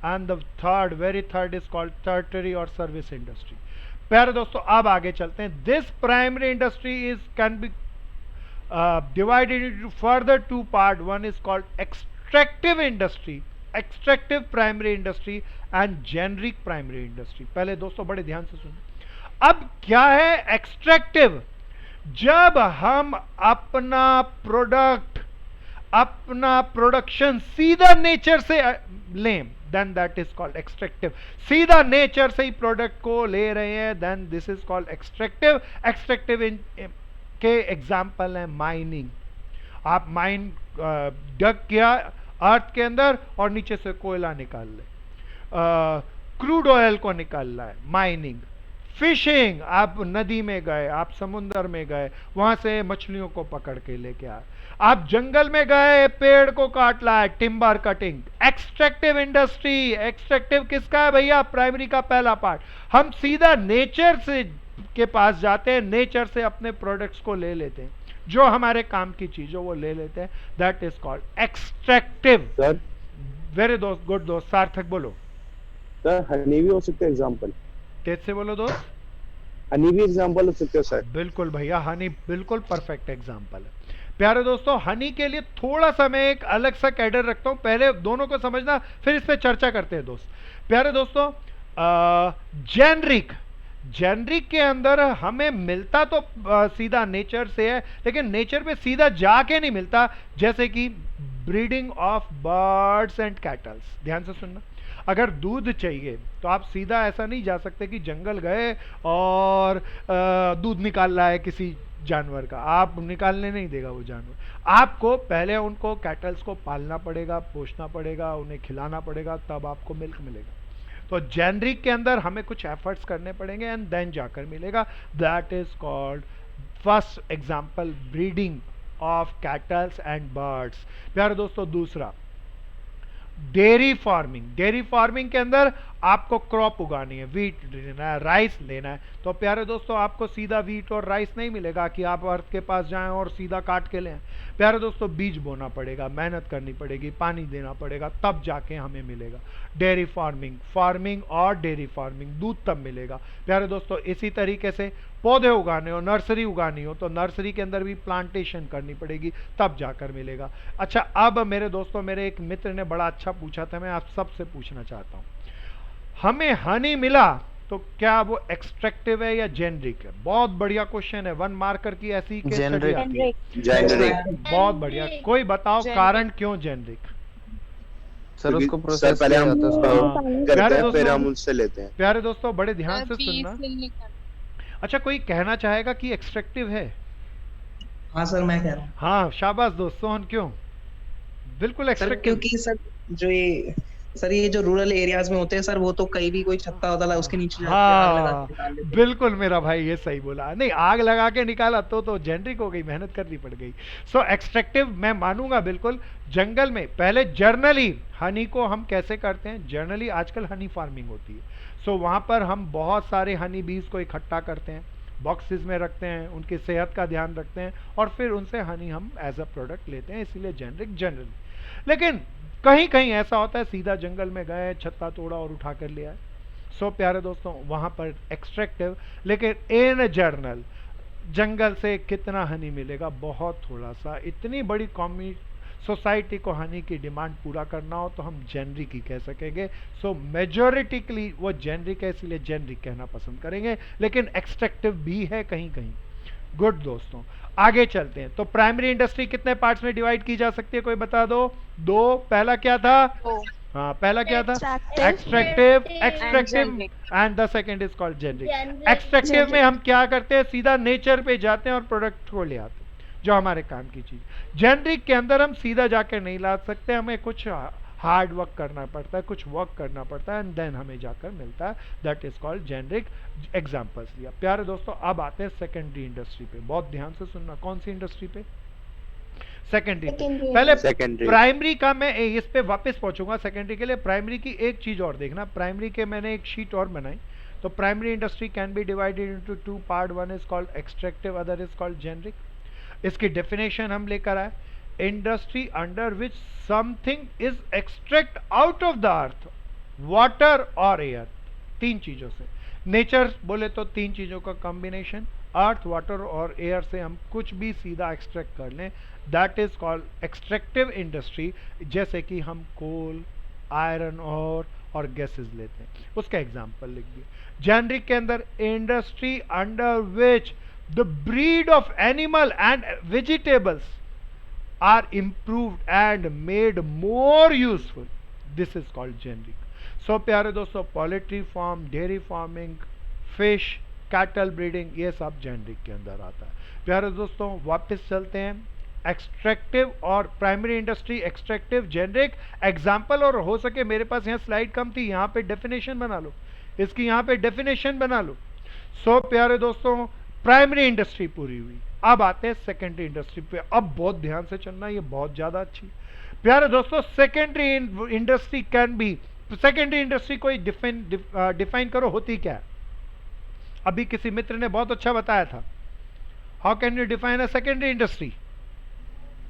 and the very third is called tertiary और सर्विस इंडस्ट्री. प्यारे दोस्तों, अब आगे चलते हैं. This primary industry is can be divided into further 2 part. One is called extractive industry, extractive primary industry and generic primary industry. पहले दोस्तों बड़े ध्यान से सुनो. अब क्या है एक्सट्रैक्टिव? जब हम अपना प्रोडक्ट, अपना प्रोडक्शन सीधा नेचर से लें, then that is called extractive. सीधा नेचर से ही प्रोडक्ट को ले रहे हैं, then this is called extractive. extractive के एग्जाम्पल है माइनिंग. आप माइन डग किया अर्थ के अंदर और नीचे से कोयला निकाल ले, क्रूड ऑयल को निकाल रहा है, माइनिंग. फिशिंग, आप नदी में गए, आप समुंदर में गए, वहां से मछलियों को पकड़ के लेके आए। आप जंगल में गए, पेड़ को काट लाए, timber cutting. Extractive industry, extractive किसका है भैया? प्राइमरी का पहला पार्ट। हम सीधा नेचर से के पास जाते हैं, नेचर से अपने प्रोडक्ट्स को ले लेते हैं, जो हमारे काम की चीजों वो ले लेते हैं, that is called extractive. Sir very दोस्त, गुड दोस्त, सार्थक बोलो। सर हनी भी हो सकता है एग्जांपल, तेज से बोलो दोस्त। हनी भी एग्जांपल हो सकते हो सर। बिल्कुल भैया, हनी बिल्कुल परफेक्ट एग्जांपल है। प्यारे दोस्तों, हनी के लिए थोड़ा सा मैं एक अलग सा कैडर रखता हूं, पहले दोनों को समझना, फिर इस पे चर्चा करते हैं दोस्त। प्यारे दोस्तों, जेनरिक, जेनरिक के अंदर हमें मिलता तो सीधा नेचर से है, लेकिन नेचर पे सीधा जाके नहीं मिलता, जैसे कि breeding of birds and kettles. ध्यान से सुनना, अगर दूध चाहिए तो आप सीधा ऐसा नहीं जा सकते कि जंगल गए और दूध निकाल रहा है किसी जानवर का, आप निकालने नहीं देगा वो जानवर। आपको पहले उनको कैटल्स को पालना पड़ेगा, पोषना पड़ेगा, उन्हें खिलाना पड़ेगा, तब आपको मिल्क मिलेगा। तो जेनरिक के अंदर हमें कुछ एफर्ट्स करने पड़ेंगे एंड देन जाकर मिलेगा, that is called first example, breeding of kettles and birds. प्यारे दोस्तों, दूसरा डेयरी फार्मिंग। डेयरी फार्मिंग के अंदर आपको क्रॉप उगानी है, वीट लेना है, राइस लेना है। तो प्यारे दोस्तों, आपको सीधा वीट और राइस नहीं मिलेगा कि आप अर्थ के पास जाएं और सीधा काट के लें। प्यारे दोस्तों, बीज बोना पड़ेगा, मेहनत करनी पड़ेगी, पानी देना पड़ेगा, तब जाके हमें मिलेगा। डेयरी फार्मिंग, फार्मिंग और डेयरी फार्मिंग, दूध तब मिलेगा। प्यारे दोस्तों, इसी तरीके से पौधे उगाने हो, नर्सरी उगानी हो, तो नर्सरी के अंदर भी प्लांटेशन करनी पड़ेगी, तब जाकर मिलेगा। अच्छा, अब मेरे दोस्तों, मेरे एक मित्र ने बड़ा अच्छा पूछा था, मैं आप सबसे पूछना चाहता हूं, हमें हनी मिला तो क्या वो एक्सट्रैक्टिव है या जेनरिक है? बहुत बढ़िया क्वेश्चन है, 1 मार्कर की ऐसी केस स्टडी आती है। जेनरिक बहुत बढ़िया, कोई बताओ कारण क्यों जेनरिक? सर उसको सर प्रोसेस पहले किया हम जाता है उसको। करते प्यारे हैं, फिर दोस्तों, हम उससे लेते हैं। प्यारे दोस्तों, बड़े ध्यान से बीज सुनना। से निकाल- अच्छा, कोई कहना चाहेगा कि एक्सट्रैक्टिव है? हाँ सर, मैं कह रहा हूँ हाँ, शाबाश दोस्त। सोहन, क्यों? बिल्कुल सर, एक्सट्रैक्टिव। क्योंकि सर जो ये जो रूरल एरियाज में होते हैं सर, वो तो कहीं भी कोई छत्ता होता है उसके नीचे जाके आग लगा के निकाल लेते हैं। बिल्कुल मेरा भाई, ये सही बोला। नहीं, आग लगा के निकाला तो जेनरिक हो गई, मेहनत करनी पड़ गई। सो एक्सट्रैक्टिव मैं मानूंगा बिल्कुल। जंगल में पहले जर्नली हनी को हम कैसे करते हैं? जर्नली आजकल हनी फार्मिंग होती है। सो वहां पर हम बहुत सारे हनी बीज को इकट्ठा करते हैं, बॉक्सेस में रखते हैं, उनकी सेहत का ध्यान रखते हैं, और फिर उनसे हनी हम एज अ प्रोडक्ट लेते हैं, इसीलिए जेनरिक जनरली। लेकिन कहीं कहीं ऐसा होता है, सीधा जंगल में गए, छत्ता तोड़ा और उठा कर ले आए। सो प्यारे दोस्तों, वहां पर एक्सट्रैक्टिव। लेकिन इन जर्नल जंगल से कितना हनी मिलेगा? बहुत थोड़ा सा। इतनी बड़ी कॉमी सोसाइटी को हनी की डिमांड पूरा करना हो तो हम जेनरिक ही कह सकेंगे। सो मेजोरिटिकली वो जेनरिक है, इसलिए जेनरिक कहना पसंद करेंगे, लेकिन एक्सट्रैक्टिव भी है कहीं कहीं। गुड दोस्तों, आगे चलते हैं। तो प्राइमरी इंडस्ट्री कितने पार्ट्स में डिवाइड की जा सकती है? कोई बता दो। 2। पहला क्या था? हाँ, पहला क्या था? Extractive, extractive, and the second is called generic. Extractive में हम क्या करते हैं? सीधा नेचर पे जाते हैं और प्रोडक्ट को ले आते हैं, जो हमारे काम की चीज। जेनरिक के अंदर हम सीधा जाकर नहीं ला सकते, हमें कुछ हार्ड वर्क करना पड़ता है, कुछ वर्क करना पड़ता है, एंड देन हमें जाकर मिलता है, that is called generic. Examples दिया। प्यारे दोस्तों, अब आते हैं सेकेंडरी इंडस्ट्री पे। बहुत ध्यान से सुनना। कौन सी इंडस्ट्री पे? सेकेंडरी। पहले सेकेंडरी। प्राइमरी का मैं इस पे वापस पहुंचूंगा। सेकेंडरी के लिए प्राइमरी की एक चीज और देखना। प्राइमरी के मैंने एक शीट और बनाई। तो primary industry can be divided into 2 part, 1 is called extractive, other is called generic. इसकी डेफिनेशन हम लेकर आए, industry under which something is extract out of the earth, water और एयर। 3 चीजों से। नेचर बोले तो 3 चीजों का कॉम्बिनेशन, अर्थ, वाटर और एयर से हम कुछ भी सीधा एक्सट्रैक्ट कर लें, that is called extractive industry. जैसे कि हम कोल, आयरन और गैसेस लेते हैं, उसका एग्जांपल लिख दिए। जेनरिक के अंदर industry under which the breed of animal and vegetables are improved and made more useful, this is called generic. So प्यारे दोस्तों, poultry farm, dairy farming, fish, cattle breeding, ये सब जेनरिक के अंदर आता है। प्यारे दोस्तों, वापस चलते हैं। एक्सट्रैक्टिव और primary industry, extractive, generic, example. और हो सके मेरे पास यहाँ स्लाइड कम थी, यहाँ पे डेफिनेशन बना लो, इसकी यहाँ पे डेफिनेशन बना लो। सो प्यारे दोस्तों, प्राइमरी इंडस्ट्री पूरी हुई। अब आते हैं सेकेंडरी इंडस्ट्री पे। अब बहुत ध्यान से चलना, ये बहुत ज्यादा अच्छी। प्यारे दोस्तों, secondary industry can B, secondary industry को डिफाइन करो होती क्या है। अभी किसी मित्र ने बहुत अच्छा बताया था। How can you define a secondary industry?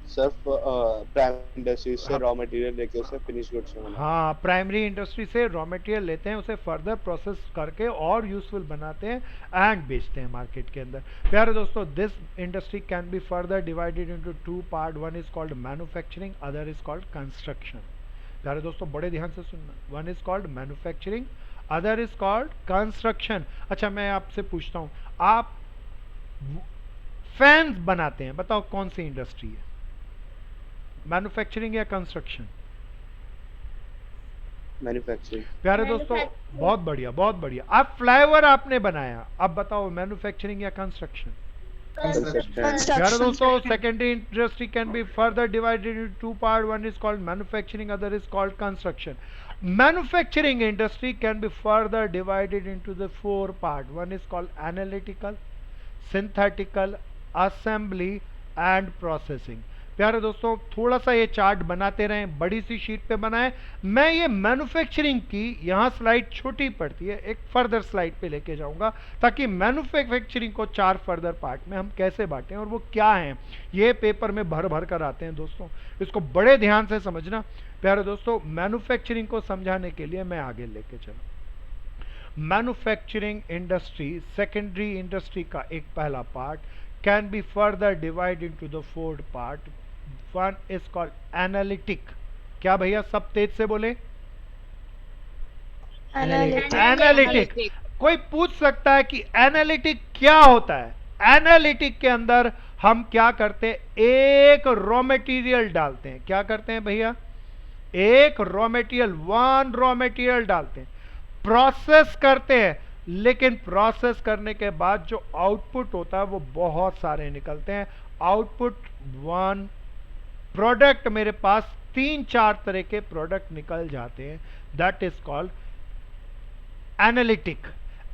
Sir primary industry से रॉ मटेरियल लेके उसे फिनिश गुड्स में बनाते हाँ, प्राइमरी इंडस्ट्री से रॉ मटेरियल लेते हैं, उसे फर्दर प्रोसेस करके और यूजफुल बनाते हैं एंड बेचते हैं मार्केट के अंदर। प्यारे दोस्तों, this industry can be further divided into two part. One is called manufacturing, other is called construction. प्यारे दोस्तों, बड़े ध्यान से सुनना। One is called manufacturing, other is called construction. अच्छा, मैं आपसे पूछता हूं, आप फैंस बनाते हैं, बताओ कौन सी इंडस्ट्री है, मैन्युफैक्चरिंग या कंस्ट्रक्शन? मैन्युफैक्चरिंग। प्यारे दोस्तों, बहुत बढ़िया, बहुत बढ़िया। आप फ्लाईओवर आपने बनाया, अब बताओ मैन्युफैक्चरिंग या कंस्ट्रक्शन? प्यारे दोस्तों, secondary industry can be further divided in two part. One is called manufacturing, other is called construction. Manufacturing industry can be further divided into the four part. One is called analytical, synthetical, assembly and processing. प्यारे दोस्तों, थोड़ा सा ये chart बनाते रहें, बड़ी सी sheet पे बनाएं। मैं ये मैन्युफैक्चरिंग की, यहाँ स्लाइड छोटी पड़ती है, एक फर्दर स्लाइड पे लेके जाऊंगा ताकि मैन्युफैक्चरिंग को 4 फर्दर पार्ट में हम कैसे बांटें और वो क्या हैं, ये पेपर में भर भर कर आते हैं दोस्तों। इसको बड़े ध्यान से समझना। प्यारे दोस्तों, मैन्युफैक्चरिंग को समझाने के लिए मैं आगे लेके चलूँ। मैन्युफैक्चरिंग इंडस्ट्री, सेकेंडरी इंडस्ट्री का एक पहला part, can be further divide into the fourth part. One is called analytic. क्या भैया, सब तेज से बोले? एनालिटिक। कोई पूछ सकता है कि एनालिटिक क्या होता है? एनालिटिक के अंदर हम क्या करते हैं, एक रॉ मटेरियल डालते हैं। क्या करते हैं भैया? एक raw material, one raw material डालते हैं, प्रोसेस करते हैं, लेकिन प्रोसेस करने के बाद जो आउटपुट होता है वो बहुत सारे निकलते हैं। आउटपुट वन प्रोडक्ट, मेरे पास 3-4 तरह के प्रोडक्ट निकल जाते हैं। That is called analytic.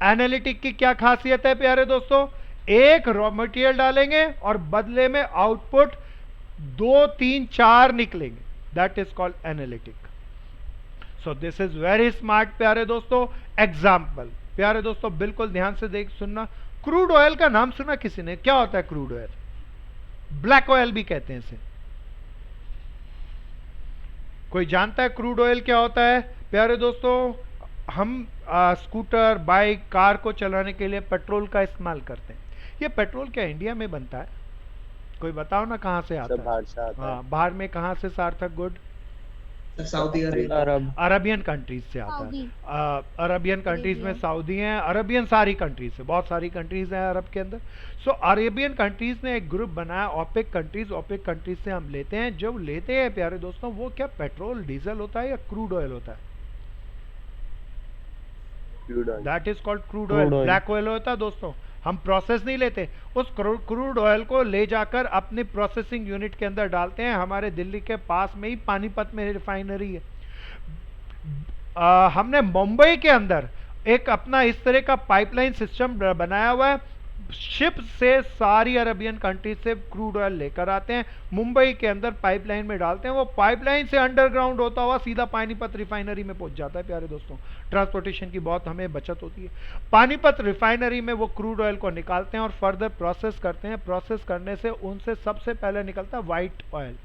Analytic की क्या खासियत है प्यारे दोस्तों? एक रॉ मटेरियल डालेंगे और बदले में आउटपुट 2, 3, 4 निकलेंगे। That is called analytic. So this is very smart प्यारे दोस्तों। एग्जाम्पल, प्यारे दोस्तों बिल्कुल ध्यान से देख सुनना। क्रूड ऑयल का नाम सुना किसी ने? क्या होता है क्रूड ऑयल? ब्लैक ऑयल भी कहते हैं इसे। कोई जानता है क्रूड ऑयल क्या होता है? प्यारे दोस्तों, हम स्कूटर, बाइक, कार को चलाने के लिए पेट्रोल का इस्तेमाल करते हैं। ये पेट्रोल क्या इंडिया में बनता है? कोई बताओ ना, कहां से आता है? बाहर से आता है। हाँ, बाहर में कहां से सार्थक good? Saudi Arabia, Arabian countries से आता है। अरबियन कंट्रीज में सऊदी हैं, अरबियन सारी कंट्रीज से, बहुत सारी कंट्रीज हैं अरब के अंदर। सो अरेबियन कंट्रीज ने एक ग्रुप बनाया, ओपेक कंट्रीज। ओपेक कंट्रीज से हम लेते हैं, जो लेते हैं प्यारे दोस्तों, वो क्या पेट्रोल, डीजल होता है या क्रूड ऑयल होता है? That is called crude oil. Black oil होता है दोस्तों। हम प्रोसेस नहीं लेते, उस क्रूड ऑयल को ले जाकर अपनी प्रोसेसिंग यूनिट के अंदर डालते हैं। हमारे दिल्ली के पास में ही पानीपत में रिफाइनरी है। हमने मुंबई के अंदर एक अपना इस तरह का पाइपलाइन सिस्टम बनाया हुआ है। शिप से सारी अरबियन कंट्री से क्रूड ऑयल लेकर आते हैं, मुंबई के अंदर पाइपलाइन में डालते हैं। वो पाइपलाइन से अंडरग्राउंड होता हुआ सीधा पानीपत रिफाइनरी में पहुंच जाता है। प्यारे दोस्तों, ट्रांसपोर्टेशन की बहुत हमें बचत होती है। पानीपत रिफाइनरी में वो क्रूड ऑयल को निकालते हैं और फर्दर प्रोसेस करते हैं। प्रोसेस करने से उनसे सबसे पहले निकलता है व्हाइट ऑयल।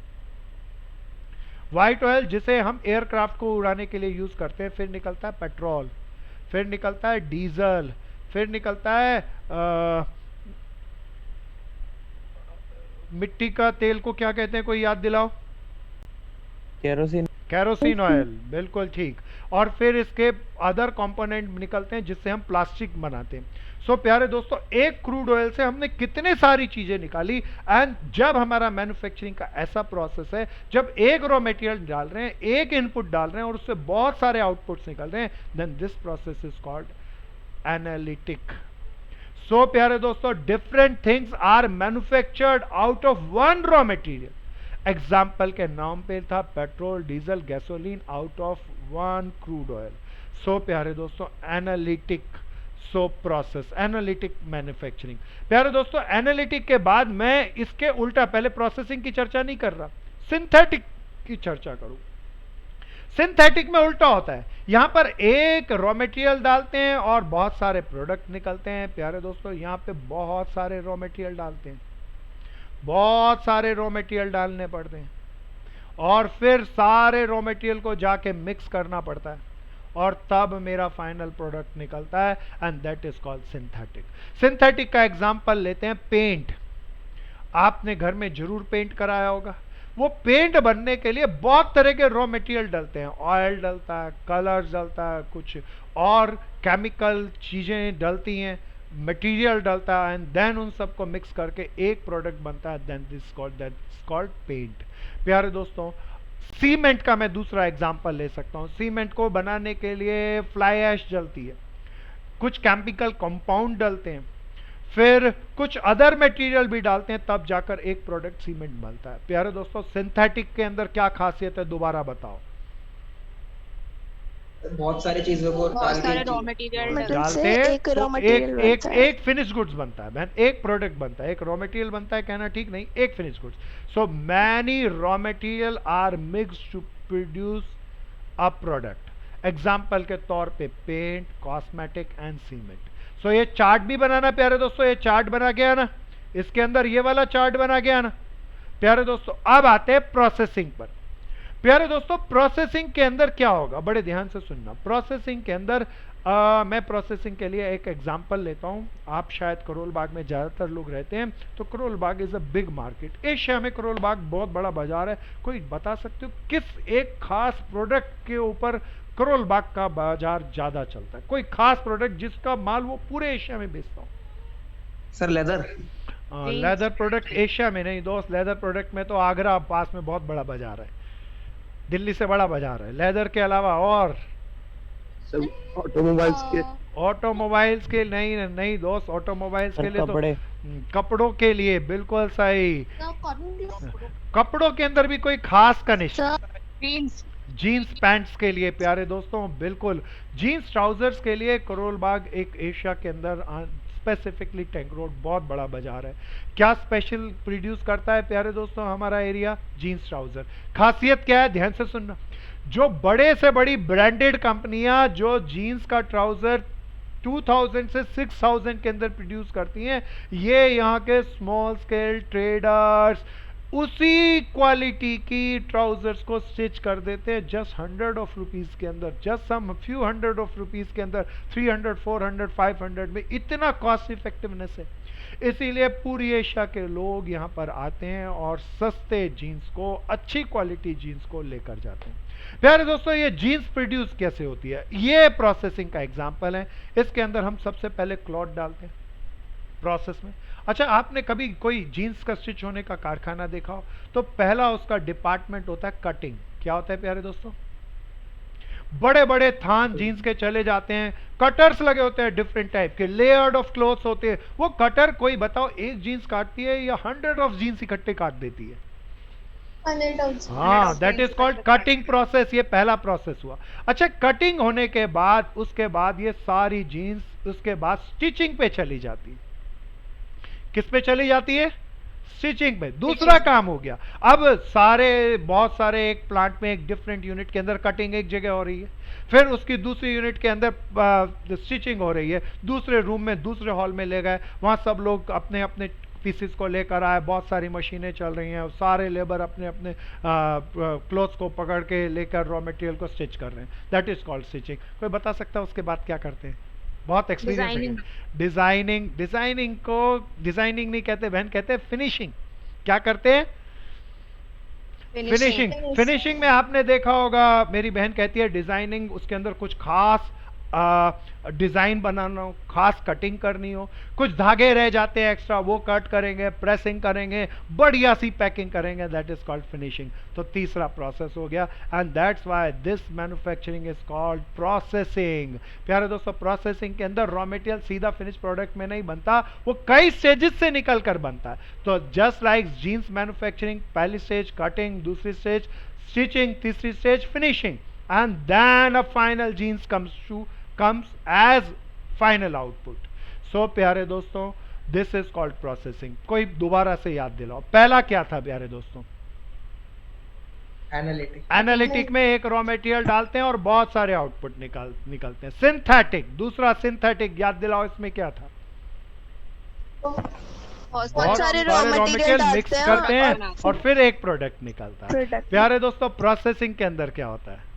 व्हाइट ऑयल जिसे हम एयरक्राफ्ट को उड़ाने के लिए यूज करते हैं। फिर निकलता है पेट्रोल, फिर निकलता है डीजल, फिर निकलता है मिट्टी का तेल को क्या कहते हैं, कोई याद दिलाओ? केरोसिन। कैरोसिन ऑयल, बिल्कुल ठीक। और फिर इसके अदर कंपोनेंट निकलते हैं जिससे हम प्लास्टिक बनाते हैं। सो प्यारे दोस्तों, एक क्रूड ऑयल से हमने कितने सारी चीजें निकाली। एंड जब हमारा मैन्युफैक्चरिंग का ऐसा प्रोसेस है, जब एक रॉ मटेरियल डाल रहे हैं, एक इनपुट डाल रहे हैं और उससे बहुत सारे आउटपुट्स निकल रहे हैं, then this process is called analytic. So प्यारे दोस्तों, different things are manufactured out of one raw material. Example के नाम पे था petrol, diesel, gasoline out of one crude oil. So प्यारे दोस्तों, analytic. So process analytic manufacturing. प्यारे दोस्तों, एनालिटिक के बाद मैं इसके उल्टा, पहले प्रोसेसिंग की चर्चा नहीं कर रहा, सिंथेटिक की चर्चा करूं। सिंथेटिक में उल्टा होता है, यहां पर एक रॉ मटेरियल डालते हैं और बहुत सारे प्रोडक्ट निकलते हैं। प्यारे दोस्तों, यहां पे बहुत सारे रॉ मटेरियल डालते हैं, बहुत सारे रॉ मटेरियल डालने पड़ते हैं और फिर सारे रॉ मटेरियल को जाके मिक्स करना पड़ता है और तब मेरा फाइनल प्रोडक्ट निकलता है, and that is called synthetic. Synthetic का एग्जांपल लेते हैं पेंट। आपने घर में जरूर पेंट कराया होगा। वो पेंट बनने के लिए बहुत तरह के रॉ मटेरियल डलते हैं, ऑयल डलता है, कलर डलता है, कुछ और केमिकल चीजें डलती हैं, मटेरियल डलता है, एंड देन उन सबको मिक्स करके एक प्रोडक्ट बनता है, देन दिस कॉल्ड पेंट। प्यारे दोस्तों, सीमेंट का मैं दूसरा एग्जांपल ले सकता हूं। सीमेंट को बनाने के लिए फ्लाई ऐश जलती है, कुछ केमिकल कंपाउंड डलते हैं, फिर कुछ अदर मटेरियल भी डालते हैं, तब जाकर एक प्रोडक्ट सीमेंट बनता है। प्यारे दोस्तों, सिंथेटिक के अंदर क्या खासियत है, दोबारा बताओ। बहुत सारी चीजों को बहुत डाल सारे के रॉ मटेरियल मतलब डालते से हैं एक तो रॉ मटेरियल एक बनता है। एक फिनिश गुड्स बनता है बहन, एक प्रोडक्ट बनता है, एक रॉ मटेरियल बनता है, कहना ठीक नहीं, एक finish goods. So many raw material are mixed to produce a product. Example के तौर पे paint, cosmetic and cement. So ये चार्ट भी बनाना प्यारे दोस्तों, ये चार्ट बना गया ना, इसके अंदर ये वाला चार्ट बना गया ना। प्यारे दोस्तों, अब आते हैं प्रोसेसिंग पर। प्यारे दोस्तों, प्रोसेसिंग के अंदर क्या होगा, बड़े ध्यान से सुनना। प्रोसेसिंग के अंदर मैं प्रोसेसिंग के लिए एक एग्जांपल लेता हूं। आप शायद करोल बाग में ज्यादातर लोग रहते हैं, तो Karol Bagh is a big market. Asia में करोल बाग बहुत बड़ा बाजार है। कोई बता सकते हो किस एक खास प्रोडक्ट के ऊपर करोल बाग का बाजार ज्यादा चलता है? कोई खास प्रोडक्ट जिसका माल वो पूरे एशिया में बेचता हूं। Sir leather. Leather product Asia में नहीं दोस्त, लेदर प्रोडक्ट में तो आगरा पास में बहुत बड़ा बाजार है, दिल्ली से बड़ा बाजार है। लेदर के अलावा और सब ऑटोमोबाइल्स के ऑटोमोबाइल्स के नहीं दोस्त, ऑटोमोबाइल्स के लिए कपड़े। तो कपड़ों के लिए बिल्कुल सही। कपड़ों के अंदर भी कोई खास का निशान, जीन्स जीन्स पैंट्स के लिए प्यारे दोस्तों, बिल्कुल जीन्स ट्राउजर्स के लिए करोल बाग एक एशिया के अंदर स्पेसिफिकली टैंक रोड बहुत बड़ा बाजार है। क्या स्पेशल प्रोड्यूस करता है प्यारे दोस्तों हमारा एरिया? Jeans trouser. खासियत क्या है, ध्यान से सुनना। जो बड़े से बड़ी ब्रांडेड कंपनियां जो जीन्स का ट्राउजर 2000 से 6000 के अंदर प्रोड्यूस करती हैं, ये यहाँ के स्मॉल स्केल ट्रेडर्स उसी क्वालिटी की ट्राउजर्स को स्टिच कर देते हैं जस्ट 100 ऑफ रुपीस के अंदर, just some few 100 of rupees के अंदर, 300 400 500 में। इतना कॉस्ट इफेक्टिवनेस है, इसीलिए पूरी एशिया के लोग यहाँ पर आते हैं और सस्ते जीन्स को, अच्छी क्वालिटी जीन्स को लेकर जाते हैं। प्यारे दोस्तों, ये जीन्स प्रोड्यूस कैसे होती है, ये प्रोसेसिंग का एग्जांपल है। इसके अंदर हम सबसे पहले क्लॉथ डालते हैं प्रोसेस में। अच्छा, आपने कभी कोई जीन्स का स्टिच होने का कारखाना देखा हो तो पहला उसका डिपार्टमेंट होता है कटिंग। क्या होता है प्यारे दोस्तों? बड़े बड़े थान जीन्स के चले जाते हैं, कटर्स लगे होते हैं डिफरेंट टाइप के, लेयर्ड ऑफ क्लोथ्स होते हैं। वो कटर कोई बताओ एक जीन्स काटती है या 100 ऑफ जीन्स इकट्ठे काट देती है? हाँ, that is called cutting process. ये पहला प्रोसेस हुआ। अच्छा, कटिंग होने के बाद उसके बाद ये सारी जीन्स उसके बाद स्टिचिंग पे चली जाती है। किस पे चली जाती है? स्टिचिंग पे। दूसरा काम हो गया, अब बहुत सारे एक प्लांट में एक डिफरेंट यूनिट के अंदर कटिंग एक जगह हो रही है, फिर उसकी दूसरी यूनिट के अंदर स्टिचिंग हो रही है, दूसरे रूम में दूसरे हॉल में ले गए, वहां सब लोग अपने अपने पीसेस को लेकर आए, बहुत सारी मशीनें चल रही हैं, सारे लेबर अपने अपने क्लोथ्स को पकड़ के लेकर रॉ मटेरियल को स्टिच कर रहे हैं। That is called stitching. कोई बता सकता है उसके बाद क्या करते हैं? बहुत एक्सपीरियंस है। डिजाइनिंग को डिजाइनिंग नहीं कहते बहन, कहते हैं फिनिशिंग। क्या करते हैं? फिनिशिंग में आपने देखा होगा, मेरी बहन कहती है डिजाइनिंग, उसके अंदर कुछ खास डिजाइन बनाना हो, खास कटिंग करनी हो, कुछ धागे रह जाते हैं एक्स्ट्रा, वो कट करेंगे, प्रेसिंग करेंगे, बढ़िया सी पैकिंग करेंगे, दैट इज कॉल्ड फिनिशिंग। तो तीसरा प्रोसेस हो गया, and that's why this manufacturing is called processing. प्यारे दोस्तों, प्रोसेसिंग के अंदर रॉ मटेरियल सीधा फिनिश प्रोडक्ट में नहीं बनता, वो कई स्टेजेस से निकल कर बनता है। तो जस्ट लाइक जीन्स मैन्युफैक्चरिंग, पहली स्टेज कटिंग, दूसरी स्टेज स्टिचिंग, तीसरी stage finishing, and then a final jeans comes as final output. So प्यारे दोस्तों, दिस इज कॉल्ड प्रोसेसिंग। कोई दोबारा से याद दिलाओ, पहला क्या था प्यारे दोस्तों? एनालिटिक में एक रॉ मटेरियल डालते हैं और बहुत सारे आउटपुट निकलते हैं। सिंथेटिक, दूसरा सिंथेटिक, याद दिलाओ इसमें क्या था? बहुत सारे रॉ मटेरियल मिक्स डालते करते हैं हैं और फिर एक प्रोडक्ट निकलता है। प्रोडक्ट। प्यारे दोस्तों, प्रोसेसिंग के अंदर क्या होता है?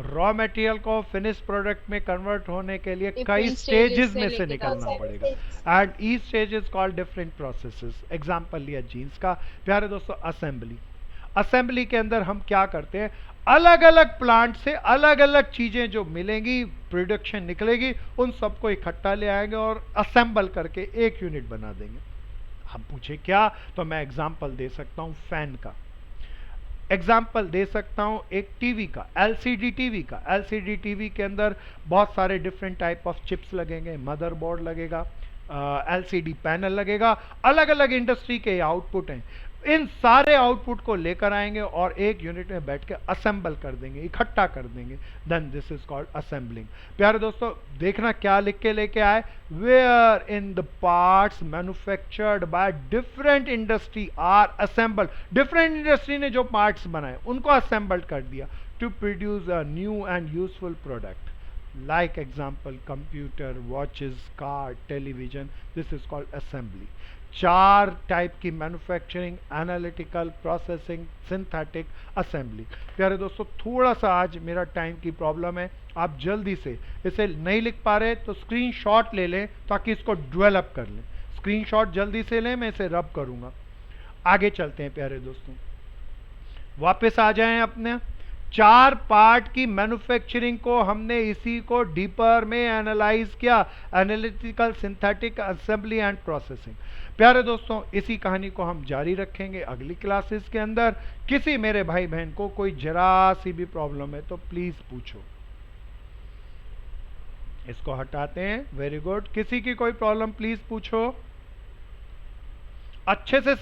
रॉ मटेरियल को फिनिश प्रोडक्ट में कन्वर्ट होने के लिए कई Different स्टेजेस stages में से से लेके निकलना जाते पड़ेगा and each stage is called different processes. Example लिया जीन्स का। प्यारे दोस्तों, असेंबली। असेंबली के अंदर हम क्या करते हैं? अलग अलग प्लांट से अलग अलग चीजें जो मिलेंगी, प्रोडक्शन निकलेगी, उन सबको इकट्ठा ले आएंगे और असेंबल करके एक यूनिट बना देंगे। हम पूछे क्या, तो मैं एग्जांपल दे सकता हूं फैन का, एग्जाम्पल दे सकता हूं एक टीवी का, एलसीडी टीवी का। एलसीडी टीवी के अंदर बहुत सारे डिफरेंट टाइप ऑफ चिप्स लगेंगे, मदरबोर्ड लगेगा, एलसीडी पैनल लगेगा, अलग अलग इंडस्ट्री के आउटपुट हैं। इन सारे आउटपुट को लेकर आएंगे और एक यूनिट में बैठ के असेंबल कर देंगे, इकट्ठा कर देंगे। Then this is called assembling. प्यारे दोस्तों, देखना क्या लिख के लेके आए, wherein the parts manufactured by different industry are assembled. Different industry ने जो पार्ट्स बनाए उनको असेंबल्ड कर दिया to produce a new and useful product. like example computer, watches, car, television. This is called assembly. चार type की manufacturing, analytical, processing, synthetic, assembly. प्यारे दोस्तों, थोड़ा सा आज मेरा टाइम की प्रॉब्लम है, आप जल्दी से इसे नहीं लिख पा रहे तो स्क्रीनशॉट ले लें ताकि इसको डेवलप कर लें। स्क्रीनशॉट जल्दी से लें, मैं इसे रब करूंगा। आगे चलते हैं प्यारे दोस्तों, वापस आ जाएं अपने। चार पार्ट की मैन्युफैक्चरिंग को हमने इसी को डीपर में एनालाइज किया, analytical, synthetic, assembly and processing. प्यारे दोस्तों, इसी कहानी को हम जारी रखेंगे अगली क्लासेस के अंदर। किसी मेरे भाई बहन को कोई जरा सी भी प्रॉब्लम है तो प्लीज पूछो। इसको हटाते हैं, वेरी गुड। किसी की कोई प्रॉब्लम प्लीज पूछो, अच्छे से